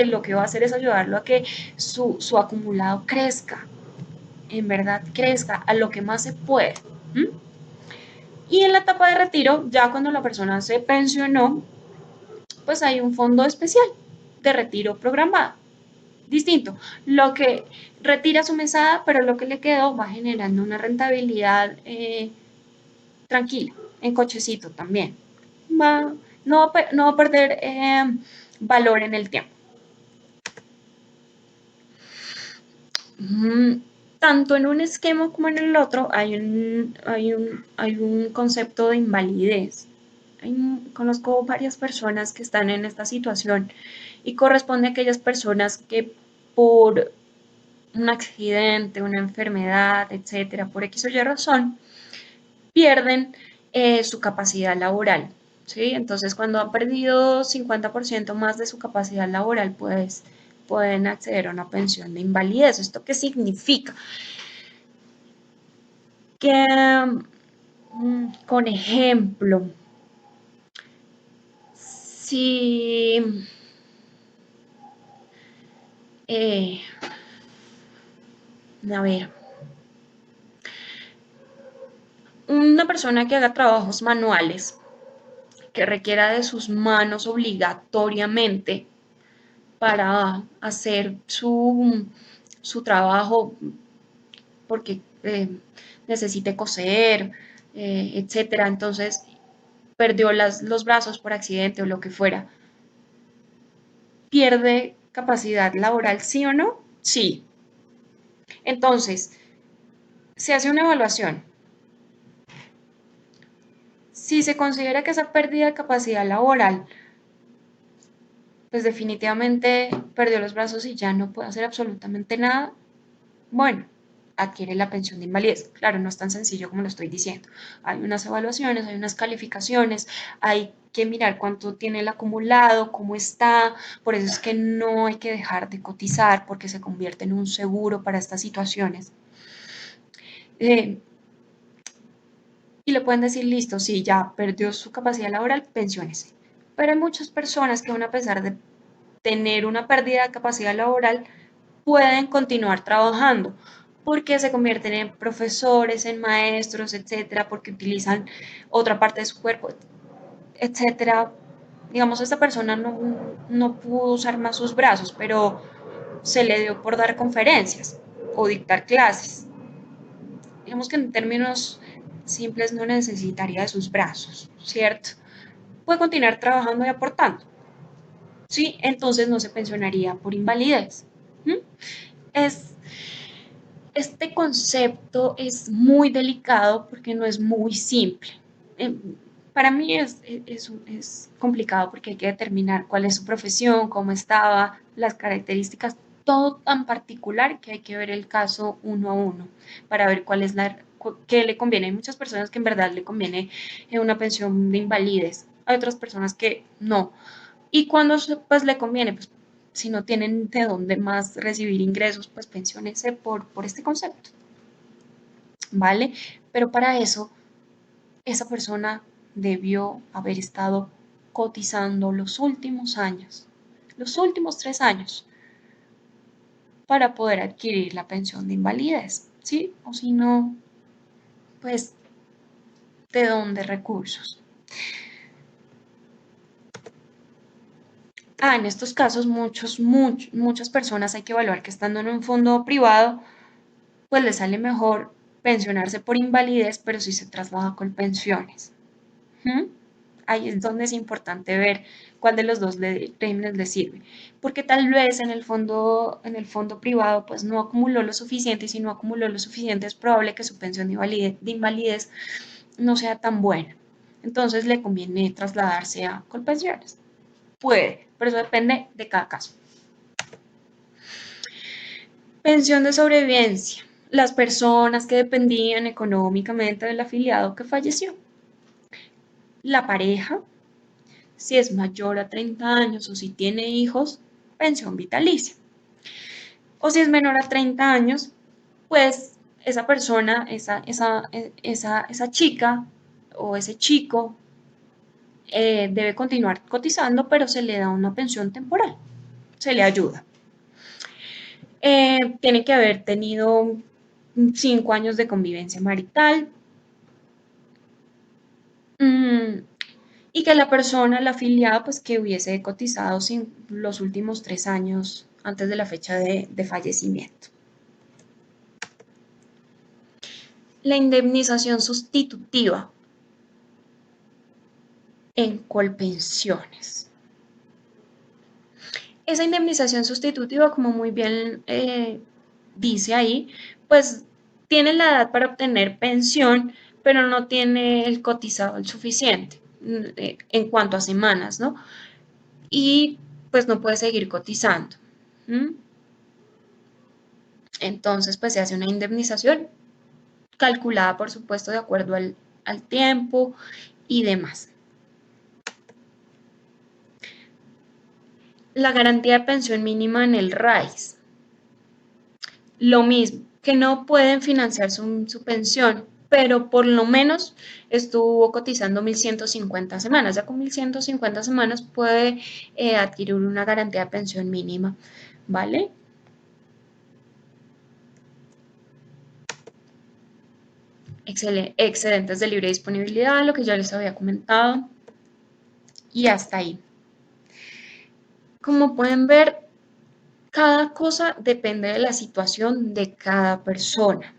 lo que va a hacer es ayudarlo a que su acumulado crezca, en verdad crezca a lo que más se puede. ¿Mm? Y en la etapa de retiro, ya cuando la persona se pensionó, pues hay un fondo especial de retiro programado, distinto. Lo que retira su mesada, pero lo que le quedó va generando una rentabilidad tranquila, en cochecito también. Va, no va a perder valor en el tiempo. Mm, Tanto en un esquema como en el otro hay un concepto de invalidez. Conozco varias personas que están en esta situación y corresponde a aquellas personas que por un accidente, una enfermedad, etcétera, por X o Y razón, pierden su capacidad laboral. ¿Sí? Entonces, cuando han perdido 50% más de su capacidad laboral, pues pueden acceder a una pensión de invalidez. ¿Esto qué significa? Que, con ejemplo, si eh, a ver, una persona que haga trabajos manuales, que requiera de sus manos obligatoriamente para hacer su trabajo, porque necesite coser, etcétera, entonces perdió los brazos por accidente o lo que fuera, pierde capacidad laboral, ¿sí o no? Sí. Entonces, se hace una evaluación. Si se considera que esa pérdida de capacidad laboral, pues definitivamente perdió los brazos y ya no puede hacer absolutamente nada, bueno, adquiere la pensión de invalidez. Claro, no es tan sencillo como lo estoy diciendo. Hay unas evaluaciones, hay unas calificaciones, hay que mirar cuánto tiene el acumulado, cómo está. Por eso es que no hay que dejar de cotizar porque se convierte en un seguro para estas situaciones. Eh, y le pueden decir, listo, sí, ya perdió su capacidad laboral, pensiónese. Pero hay muchas personas que aún a pesar de tener una pérdida de capacidad laboral, pueden continuar trabajando porque se convierten en profesores, en maestros, etcétera, porque utilizan otra parte de su cuerpo, etcétera. Digamos, esta persona no pudo usar más sus brazos, pero se le dio por dar conferencias o dictar clases. Digamos que en términos simples no necesitaría de sus brazos, ¿cierto? Puede continuar trabajando y aportando, ¿sí? Entonces no se pensionaría por invalidez. ¿Mm? Es, este concepto es muy delicado porque no es muy simple. Para mí es complicado porque hay que determinar cuál es su profesión, cómo estaba, las características, todo tan particular que hay que ver el caso uno a uno para ver cuál es qué le conviene. Hay muchas personas que en verdad le conviene una pensión de invalidez, hay otras personas que no. Y cuando pues le conviene, pues si no tienen de dónde más recibir ingresos, pues pensionense por este concepto, ¿vale? Pero para eso, esa persona debió haber estado cotizando los últimos años, los últimos 3 años, para poder adquirir la pensión de invalidez, ¿sí? O si no, pues, ¿de dónde recursos? En estos casos muchas personas hay que evaluar que estando en un fondo privado, pues les sale mejor pensionarse por invalidez, pero si se traslada con pensiones. ¿Mm? Ahí es donde es importante ver cuál de los dos regímenes le sirve. Porque tal vez en el fondo privado, pues no acumuló lo suficiente, y si no acumuló lo suficiente, es probable que su pensión de invalidez no sea tan buena. Entonces le conviene trasladarse a Colpensiones. Puede, pero eso depende de cada caso. Pensión de sobrevivencia. Las personas que dependían económicamente del afiliado que falleció. La pareja, si es mayor a 30 años o si tiene hijos, pensión vitalicia. O si es menor a 30 años, pues esa persona, esa chica o ese chico debe continuar cotizando, pero se le da una pensión temporal, se le ayuda. Tiene que haber tenido 5 años de convivencia marital, mm, y que la persona, la afiliada, pues que hubiese cotizado sin los últimos 3 años antes de la fecha de fallecimiento. La indemnización sustitutiva en Colpensiones. Esa indemnización sustitutiva, como muy bien dice ahí, pues tiene la edad para obtener pensión, pero no tiene el cotizado el suficiente en cuanto a semanas, ¿no? Y pues no puede seguir cotizando. ¿Mm? Entonces, pues se hace una indemnización calculada, por supuesto, de acuerdo al tiempo y demás. La garantía de pensión mínima en el RAIS. Lo mismo, que no pueden financiar su pensión, pero por lo menos estuvo cotizando 1.150 semanas. Ya con 1.150 semanas puede adquirir una garantía de pensión mínima, ¿vale? Excedentes de libre disponibilidad, lo que ya les había comentado, y hasta ahí. Como pueden ver, cada cosa depende de la situación de cada persona.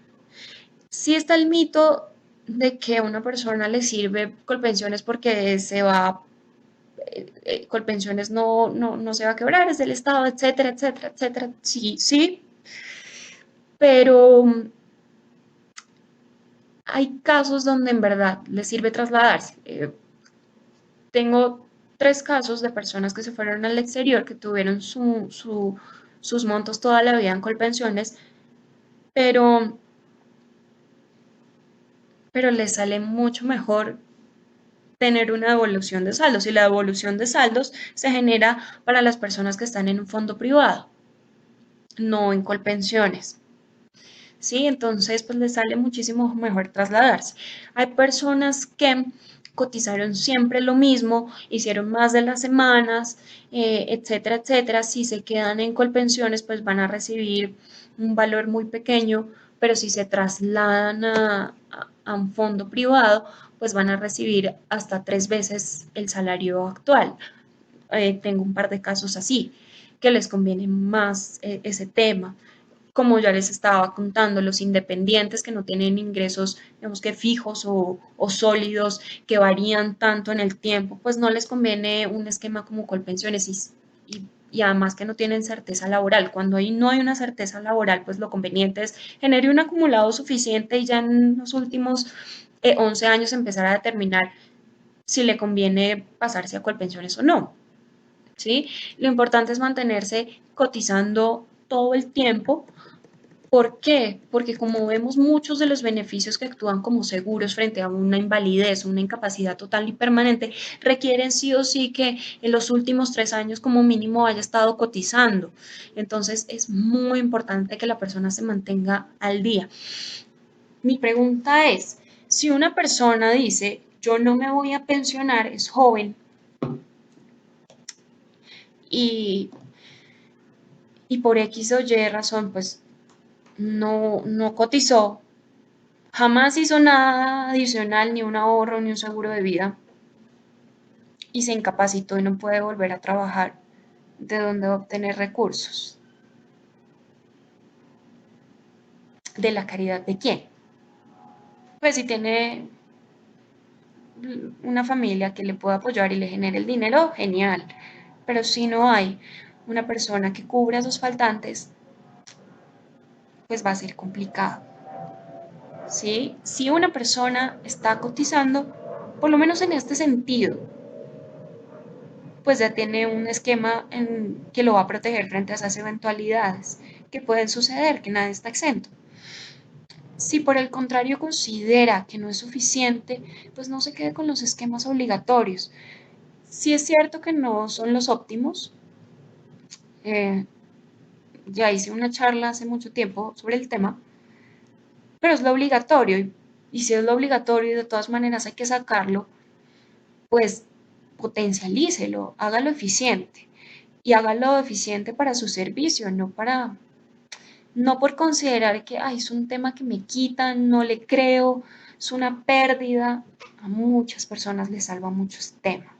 Sí está el mito de que a una persona le sirve Colpensiones porque se va, Colpensiones no se va a quebrar, es del Estado, etcétera, etcétera, etcétera. Sí, sí, pero hay casos donde en verdad le sirve trasladarse. Tengo 3 casos de personas que se fueron al exterior, que tuvieron sus montos toda la vida en Colpensiones, pero, pero les sale mucho mejor tener una devolución de saldos, y la devolución de saldos se genera para las personas que están en un fondo privado, no en Colpensiones. ¿Sí? Entonces, pues les sale muchísimo mejor trasladarse. Hay personas que cotizaron siempre lo mismo, hicieron más de las semanas, etcétera, etcétera. Si se quedan en Colpensiones, pues van a recibir un valor muy pequeño, pero si se trasladan a un fondo privado, pues van a recibir hasta 3 veces el salario actual. Tengo un par de casos así, que les conviene más ese tema. Como ya les estaba contando, los independientes que no tienen ingresos, digamos que fijos o sólidos, que varían tanto en el tiempo, pues no les conviene un esquema como Colpensiones, y además que no tienen certeza laboral. Cuando ahí no hay una certeza laboral, pues lo conveniente es generar un acumulado suficiente y ya en los últimos 11 años empezar a determinar si le conviene pasarse a Colpensiones o no. ¿Sí? Lo importante es mantenerse cotizando todo el tiempo. ¿Por qué? Porque como vemos, muchos de los beneficios que actúan como seguros frente a una invalidez, una incapacidad total y permanente, requieren sí o sí que en los últimos 3 años como mínimo haya estado cotizando. Entonces es muy importante que la persona se mantenga al día. Mi pregunta es, si una persona dice, yo no me voy a pensionar, es joven y, y por X o Y razón, pues no cotizó, jamás hizo nada adicional, ni un ahorro, ni un seguro de vida, y se incapacitó y no puede volver a trabajar. de dónde va a obtener recursos. ¿De la caridad de quién? Pues si tiene una familia que le pueda apoyar y le genere el dinero, genial. Pero si no hay una persona que cubra esos faltantes, pues va a ser complicado. ¿Sí? Si una persona está cotizando, por lo menos en este sentido, pues ya tiene un esquema que lo va a proteger frente a esas eventualidades que pueden suceder, que nadie está exento. Si por el contrario considera que no es suficiente, pues no se quede con los esquemas obligatorios. Si es cierto que no son los óptimos, eh, ya hice una charla hace mucho tiempo sobre el tema, pero es lo obligatorio y si es lo obligatorio y de todas maneras hay que sacarlo, pues potencialícelo, hágalo eficiente y hágalo eficiente para su servicio, no por considerar que ay, es un tema que me quitan, no le creo, es una pérdida. A muchas personas les salva mucho este tema.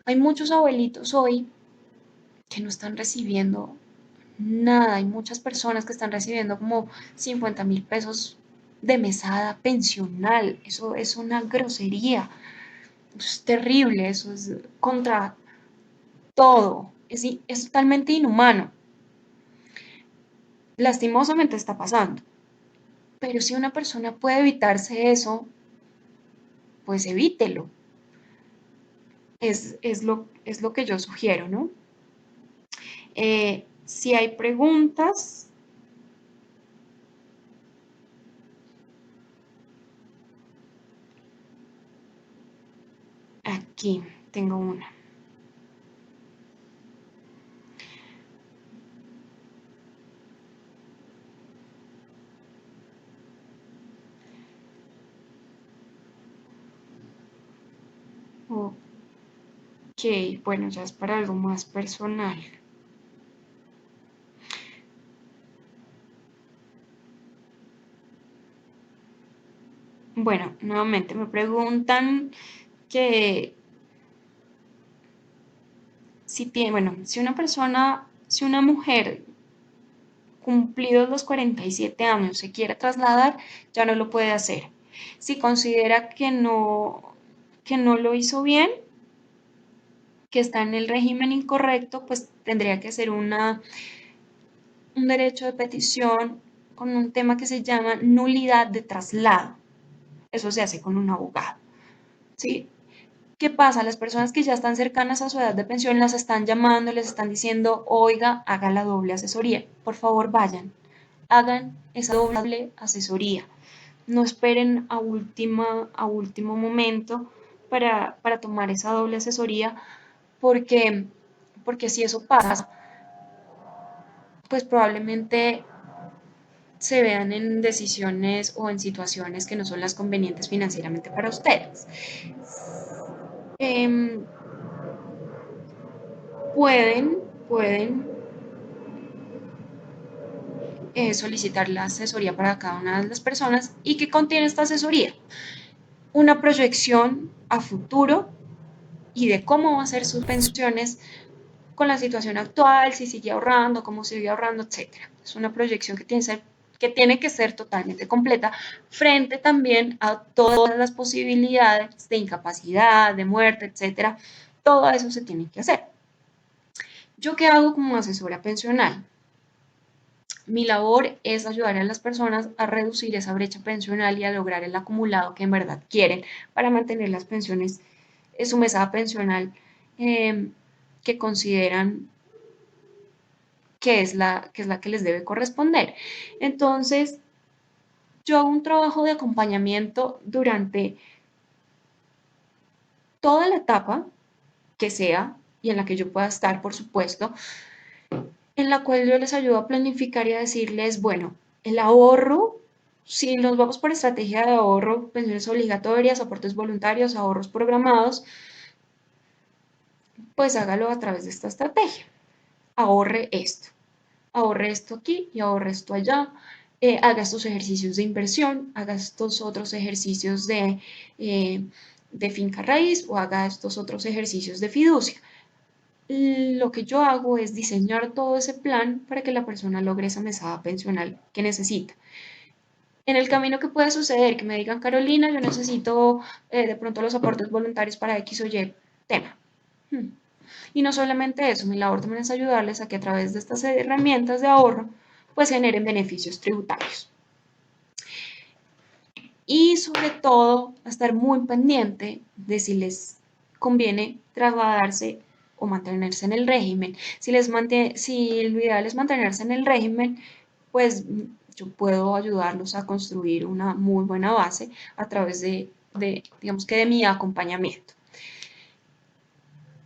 Hay muchos abuelitos hoy que no están recibiendo nada, hay muchas personas que están recibiendo como 50.000 pesos de mesada pensional, eso es una grosería, eso es terrible, eso es contra todo, es totalmente inhumano. Lastimosamente está pasando, pero si una persona puede evitarse eso, pues evítelo. Es lo que yo sugiero, ¿no? Si hay preguntas, aquí tengo una. Ok, bueno, ya es para algo más personal. Bueno, nuevamente me preguntan que si tiene, bueno, si una mujer cumplidos los 47 años se quiere trasladar, ya no lo puede hacer. Si considera que no lo hizo bien, que está en el régimen incorrecto, pues tendría que hacer un derecho de petición con un tema que se llama nulidad de traslado. Eso se hace con un abogado. ¿Sí? ¿Qué pasa? Las personas que ya están cercanas a su edad de pensión las están llamando, les están diciendo, oiga, haga la doble asesoría. Por favor, vayan, hagan esa doble asesoría. No esperen a último momento para tomar esa doble asesoría, porque, porque si eso pasa, pues probablemente se vean en decisiones o en situaciones que no son las convenientes financieramente para ustedes. Em, pueden solicitar la asesoría para cada una de las personas. ¿Y qué contiene esta asesoría? Una proyección a futuro y de cómo va a ser sus pensiones con la situación actual, si sigue ahorrando, cómo sigue ahorrando, etcétera. Es una proyección que tiene que ser totalmente completa frente también a todas las posibilidades de incapacidad, de muerte, etcétera. Todo eso se tiene que hacer. ¿Yo qué hago como asesora pensional? Mi labor es ayudar a las personas a reducir esa brecha pensional y a lograr el acumulado que en verdad quieren para mantener las pensiones, su mesada pensional eh, que consideran que es la que les debe corresponder. Entonces, yo hago un trabajo de acompañamiento durante toda la etapa que sea y en la que yo pueda estar, por supuesto, en la cual yo les ayudo a planificar y a decirles, bueno, el ahorro, si nos vamos por estrategia de ahorro, pensiones obligatorias, aportes voluntarios, ahorros programados, pues hágalo a través de esta estrategia. Ahorre esto aquí y ahorre esto allá. Haga estos ejercicios de inversión, haga estos otros ejercicios de finca raíz o haga estos otros ejercicios de fiducia. lo que yo hago es diseñar todo ese plan para que la persona logre esa mesada pensional que necesita. En el camino que puede suceder, que me digan, Carolina, yo necesito de pronto los aportes voluntarios para X o Y tema. Hmm. Y no solamente eso, mi labor también es ayudarles a que a través de estas herramientas de ahorro, pues generen beneficios tributarios. Y sobre todo, estar muy pendiente de si les conviene trasladarse o mantenerse en el régimen. Si lo ideal es mantenerse en el régimen, pues yo puedo ayudarlos a construir una muy buena base a través digamos que de mi acompañamiento.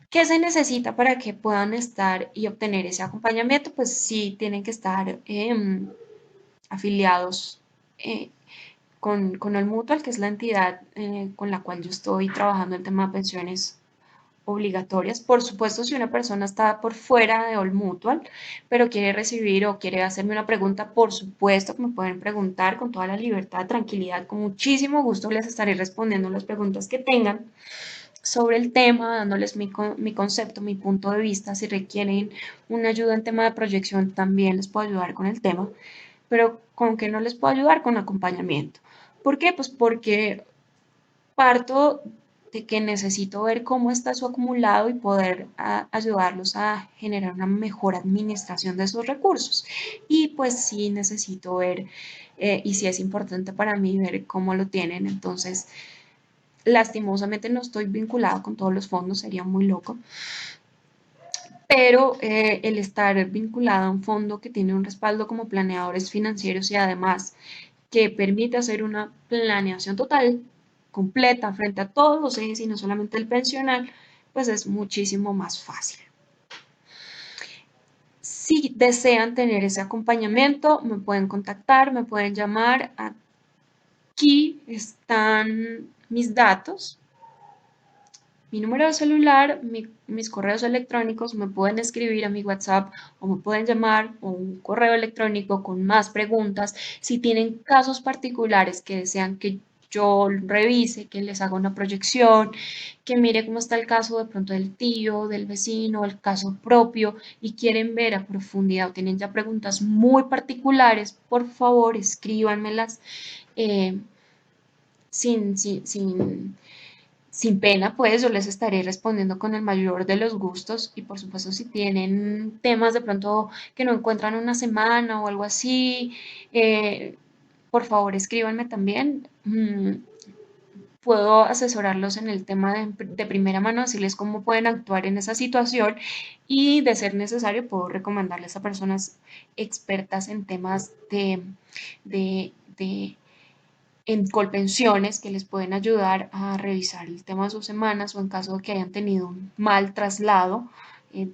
¿Qué se necesita para que puedan estar y obtener ese acompañamiento? Pues sí, tienen que estar afiliados con el Mutual, que es la entidad con la cual yo estoy trabajando el tema de pensiones obligatorias. Por supuesto, si una persona está por fuera de All Mutual, pero quiere recibir o quiere hacerme una pregunta, por supuesto que me pueden preguntar con toda la libertad, tranquilidad, con muchísimo gusto les estaré respondiendo las preguntas que tengan sobre el tema, dándoles mi concepto, mi punto de vista. Si requieren una ayuda en tema de proyección, también les puedo ayudar con el tema, pero ¿con qué no les puedo ayudar? Con acompañamiento. ¿Por qué? Pues porque parto de que necesito ver cómo está su acumulado y poder ayudarlos a generar una mejor administración de sus recursos. Y pues sí necesito ver, y sí es importante para mí ver cómo lo tienen. Entonces, lastimosamente no estoy vinculada con todos los fondos, sería muy loco, pero el estar vinculada a un fondo que tiene un respaldo como planeadores financieros y además que permite hacer una planeación total, completa, frente a todos los ejes y no solamente el pensional, pues es muchísimo más fácil. Si desean tener ese acompañamiento, me pueden contactar, me pueden llamar. Aquí están mis datos, mi número de celular, mis correos electrónicos, me pueden escribir a mi WhatsApp o me pueden llamar o un correo electrónico con más preguntas. Si tienen casos particulares que desean que yo revise, que les haga una proyección, que mire cómo está el caso de pronto del tío, del vecino, el caso propio y quieren ver a profundidad o tienen ya preguntas muy particulares, por favor escríbanmelas eh, sin pena, pues yo les estaré respondiendo con el mayor de los gustos y por supuesto si tienen temas de pronto que no encuentran una semana o algo así, eh, por favor escríbanme también. Puedo asesorarlos en el tema de primera mano, decirles cómo pueden actuar en esa situación y de ser necesario puedo recomendarles a personas expertas en temas de en Colpensiones que les pueden ayudar a revisar el tema de sus semanas o en caso de que hayan tenido un mal traslado,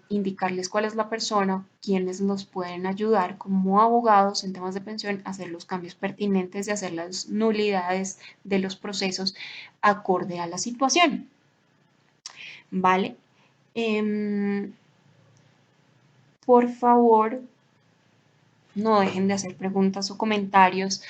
indicarles cuál es la persona, quienes los pueden ayudar como abogados en temas de pensión, hacer los cambios pertinentes y hacer las nulidades de los procesos acorde a la situación. ¿Vale? Em, por favor, no dejen de hacer preguntas o comentarios.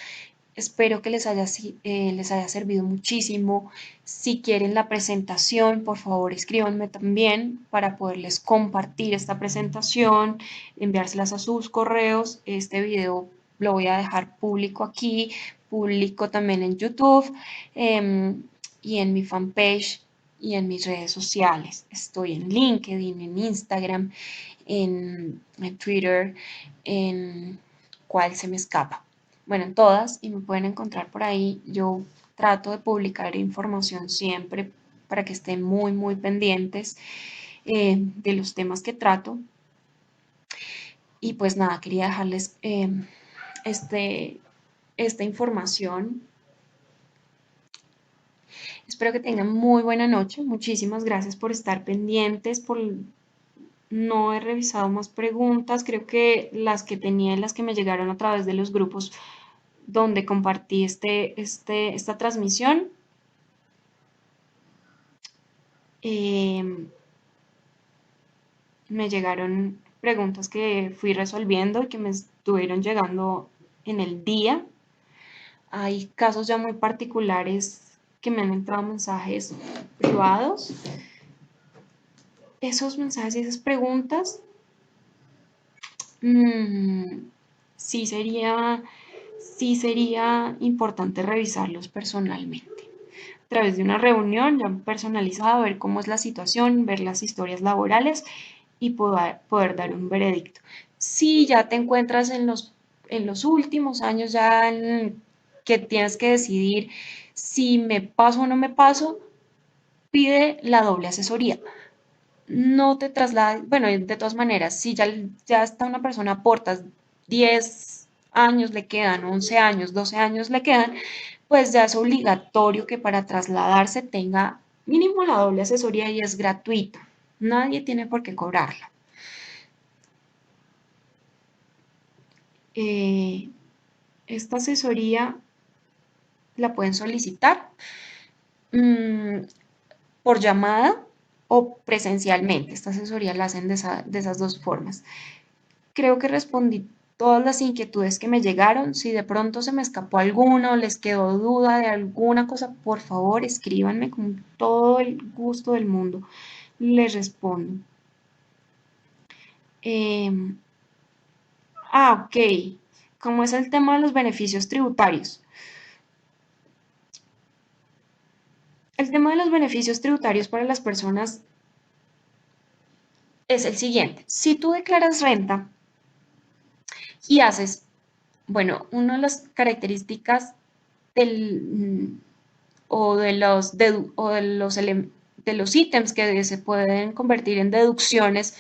Espero que les haya servido muchísimo. Si quieren la presentación, por favor escríbanme también para poderles compartir esta presentación, enviárselas a sus correos. Este video lo voy a dejar público aquí, público también en YouTube y en mi fanpage y en mis redes sociales. Estoy en LinkedIn, en Instagram, en Twitter, en cuál se me escapa. Bueno, en todas y me pueden encontrar por ahí. Yo trato de publicar información siempre para que estén muy, muy pendientes de los temas que trato. Y pues nada, quería dejarles este, esta información. Espero que tengan muy buena noche. Muchísimas gracias por estar pendientes, no he revisado más preguntas. Creo que las que tenía y las que me llegaron a través de los grupos donde compartí esta transmisión. Me llegaron preguntas que fui resolviendo y que me estuvieron llegando en el día. Hay casos ya muy particulares que me han entrado mensajes privados esos mensajes y esas preguntas, mm, sí sería, sí sería importante revisarlos personalmente. A través de una reunión ya personalizada, ver cómo es la situación, ver las historias laborales y poder dar un veredicto. Si ya te encuentras en los últimos años ya que tienes que decidir si me paso o no me paso, pide la doble asesoría. No te traslades, bueno, de todas maneras, si ya está una persona a portas, 10 años le quedan, 11 años, 12 años le quedan, pues ya es obligatorio que para trasladarse tenga mínimo la doble asesoría y es gratuita. Nadie tiene por qué cobrarla. Eh, esta asesoría la pueden solicitar mm, por llamada o presencialmente. Esta asesoría la hacen de esas dos formas. Creo que respondí todas las inquietudes que me llegaron. Si de pronto se me escapó alguno, les quedó duda de alguna cosa, por favor escríbanme con todo el gusto del mundo. Les respondo. Em, ok. ¿Cómo es el tema de los beneficios tributarios? El tema de los beneficios tributarios para las personas es el siguiente. Si tú declaras renta y haces, bueno, una de las características del, de los ítems que se pueden convertir en deducciones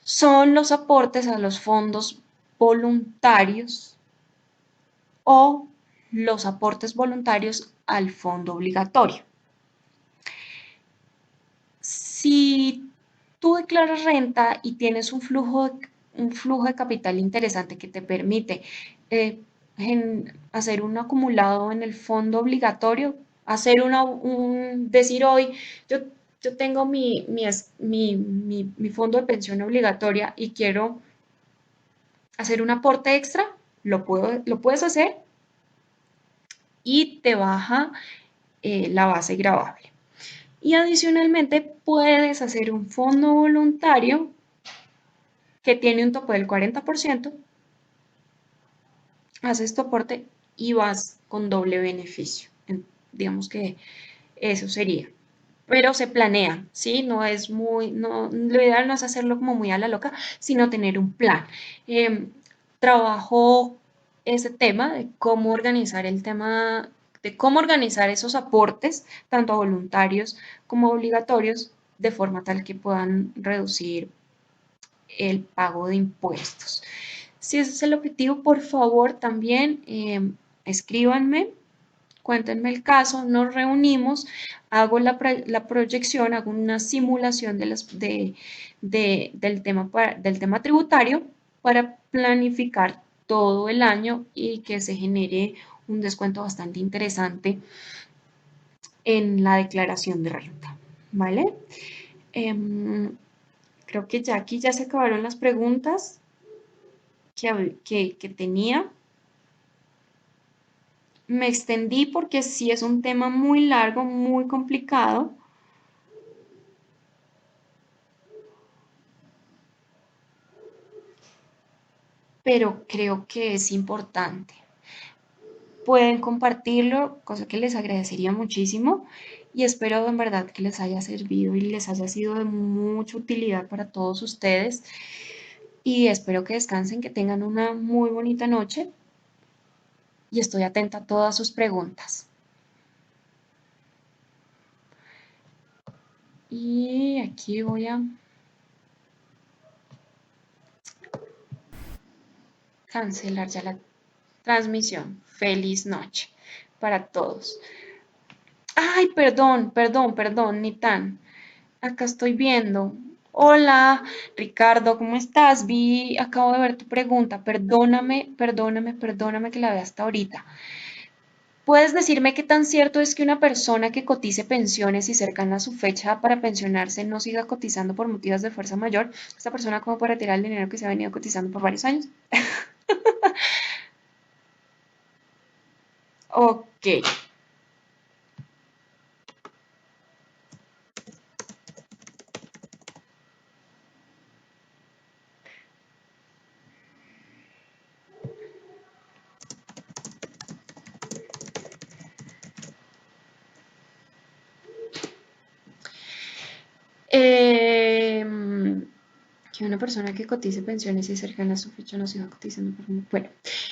son los aportes a los fondos voluntarios o los aportes voluntarios al fondo obligatorio. Si tú declaras renta y tienes un flujo de capital interesante que te permite eh, hacer un acumulado en el fondo obligatorio, hacer decir hoy, yo, yo tengo mi fondo de pensión obligatoria y quiero hacer un aporte extra, lo puedes hacer y te baja la base gravable. Y adicionalmente puedes hacer un fondo voluntario que tiene un tope del 40%, haces tu aporte y vas con doble beneficio. Digamos que eso sería. Pero se planea, ¿sí? No es muy, no, lo ideal no es hacerlo como muy a la loca, sino tener un plan. Eh, trabajo ese tema de cómo organizar el tema, de cómo organizar esos aportes, tanto voluntarios como obligatorios, de forma tal que puedan reducir el pago de impuestos. Si ese es el objetivo, por favor, también escríbanme, cuéntenme el caso, nos reunimos, hago la proyección, hago una simulación del tema tributario para planificar todo el año y que se genere un descuento bastante interesante en la declaración de renta. ¿Vale? Em, creo que ya aquí ya se acabaron las preguntas que tenía. Me extendí porque sí es un tema muy largo, muy complicado, pero creo que es importante. Pueden compartirlo, cosa que les agradecería muchísimo y espero en verdad que les haya servido y les haya sido de mucha utilidad para todos ustedes y espero que descansen, que tengan una muy bonita noche y estoy atenta a todas sus preguntas. Y aquí voy a cancelar ya la transmisión. Feliz noche para todos. Ay, perdón, ni tan. Acá estoy viendo. Hola, Ricardo, ¿cómo estás? Acabo de ver tu pregunta. Perdóname que la vea hasta ahorita. ¿Puedes decirme qué tan cierto es que una persona que cotice pensiones y cercana a su fecha para pensionarse no siga cotizando por motivos de fuerza mayor? Esta persona como para retirar el dinero que se ha venido cotizando por varios años. Ok, Que una persona que cotice pensiones y cercana a su fecha no siga cotizando. Bueno,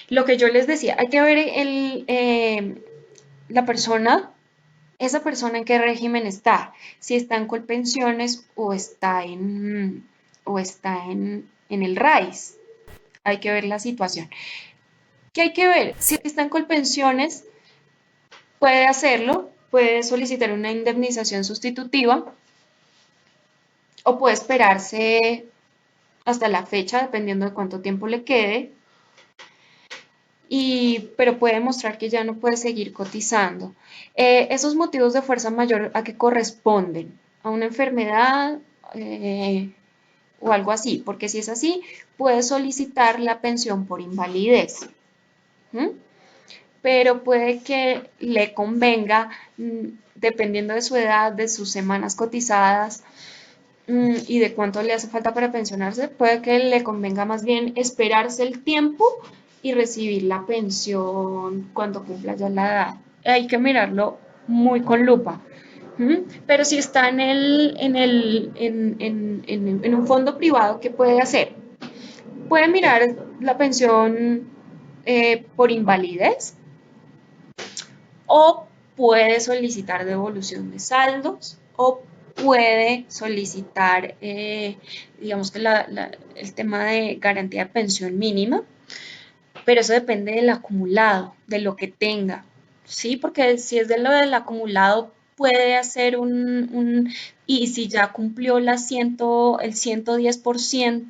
lo que yo les decía, hay que ver la persona, esa persona en qué régimen está, si está en Colpensiones o está en el RAIS. Hay que ver la situación. ¿Qué hay que ver? Si está en Colpensiones, puede hacerlo, puede solicitar una indemnización sustitutiva o puede esperarse hasta la fecha, dependiendo de cuánto tiempo le quede, pero puede mostrar que ya no puede seguir cotizando. Esos motivos de fuerza mayor, ¿a qué corresponden? ¿A una enfermedad o algo así? Porque si es así, puede solicitar la pensión por invalidez. ¿Mm? Pero puede que le convenga, dependiendo de su edad, de sus semanas cotizadas, y de cuánto le hace falta para pensionarse, puede que le convenga más bien esperarse el tiempo y recibir la pensión cuando cumpla ya la edad. Hay que mirarlo muy con lupa. Pero si está en un fondo privado, ¿qué puede hacer? Puede mirar la pensión por invalidez o puede solicitar devolución de saldos o puede solicitar, digamos que el tema de garantía de pensión mínima, pero eso depende del acumulado, de lo que tenga, ¿sí? Porque si es de lo del acumulado, puede hacer y si ya cumplió el 110%,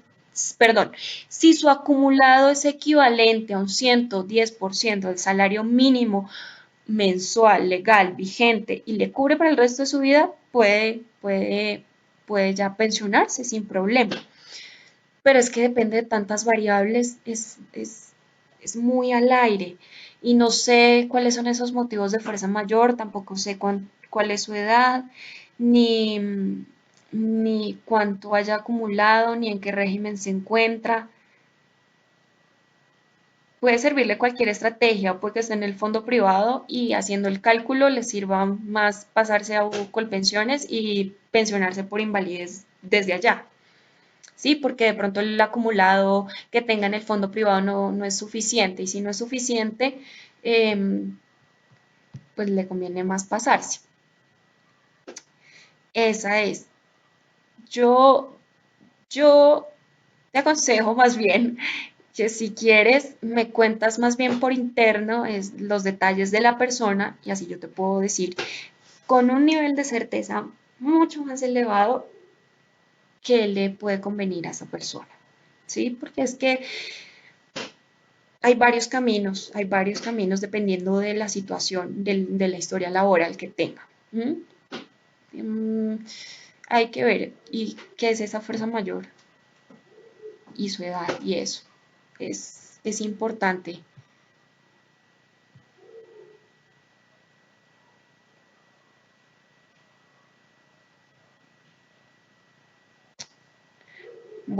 perdón, si su acumulado es equivalente a un 110% del salario mínimo mensual, legal, vigente y le cubre para el resto de su vida, puede ya pensionarse sin problema. Pero es que depende de tantas variables, es muy al aire y no sé cuáles son esos motivos de fuerza mayor, tampoco sé cuál es su edad, ni, ni cuánto haya acumulado, ni en qué régimen se encuentra. Puede servirle cualquier estrategia, puede que esté en el fondo privado y haciendo el cálculo le sirva más pasarse a Colpensiones y pensionarse por invalidez desde allá. Sí, porque de pronto el acumulado que tenga en el fondo privado no es suficiente y si no es suficiente, em, pues le conviene más pasarse. Esa es. Yo, yo te aconsejo más bien que si quieres me cuentas más bien por interno los detalles de la persona y así yo te puedo decir con un nivel de certeza mucho más elevado que le puede convenir a esa persona. ¿Sí? Porque es que hay varios caminos dependiendo de la situación, de la historia laboral que tenga. ¿Mm? Hay que ver y qué es esa fuerza mayor y su edad y eso es importante.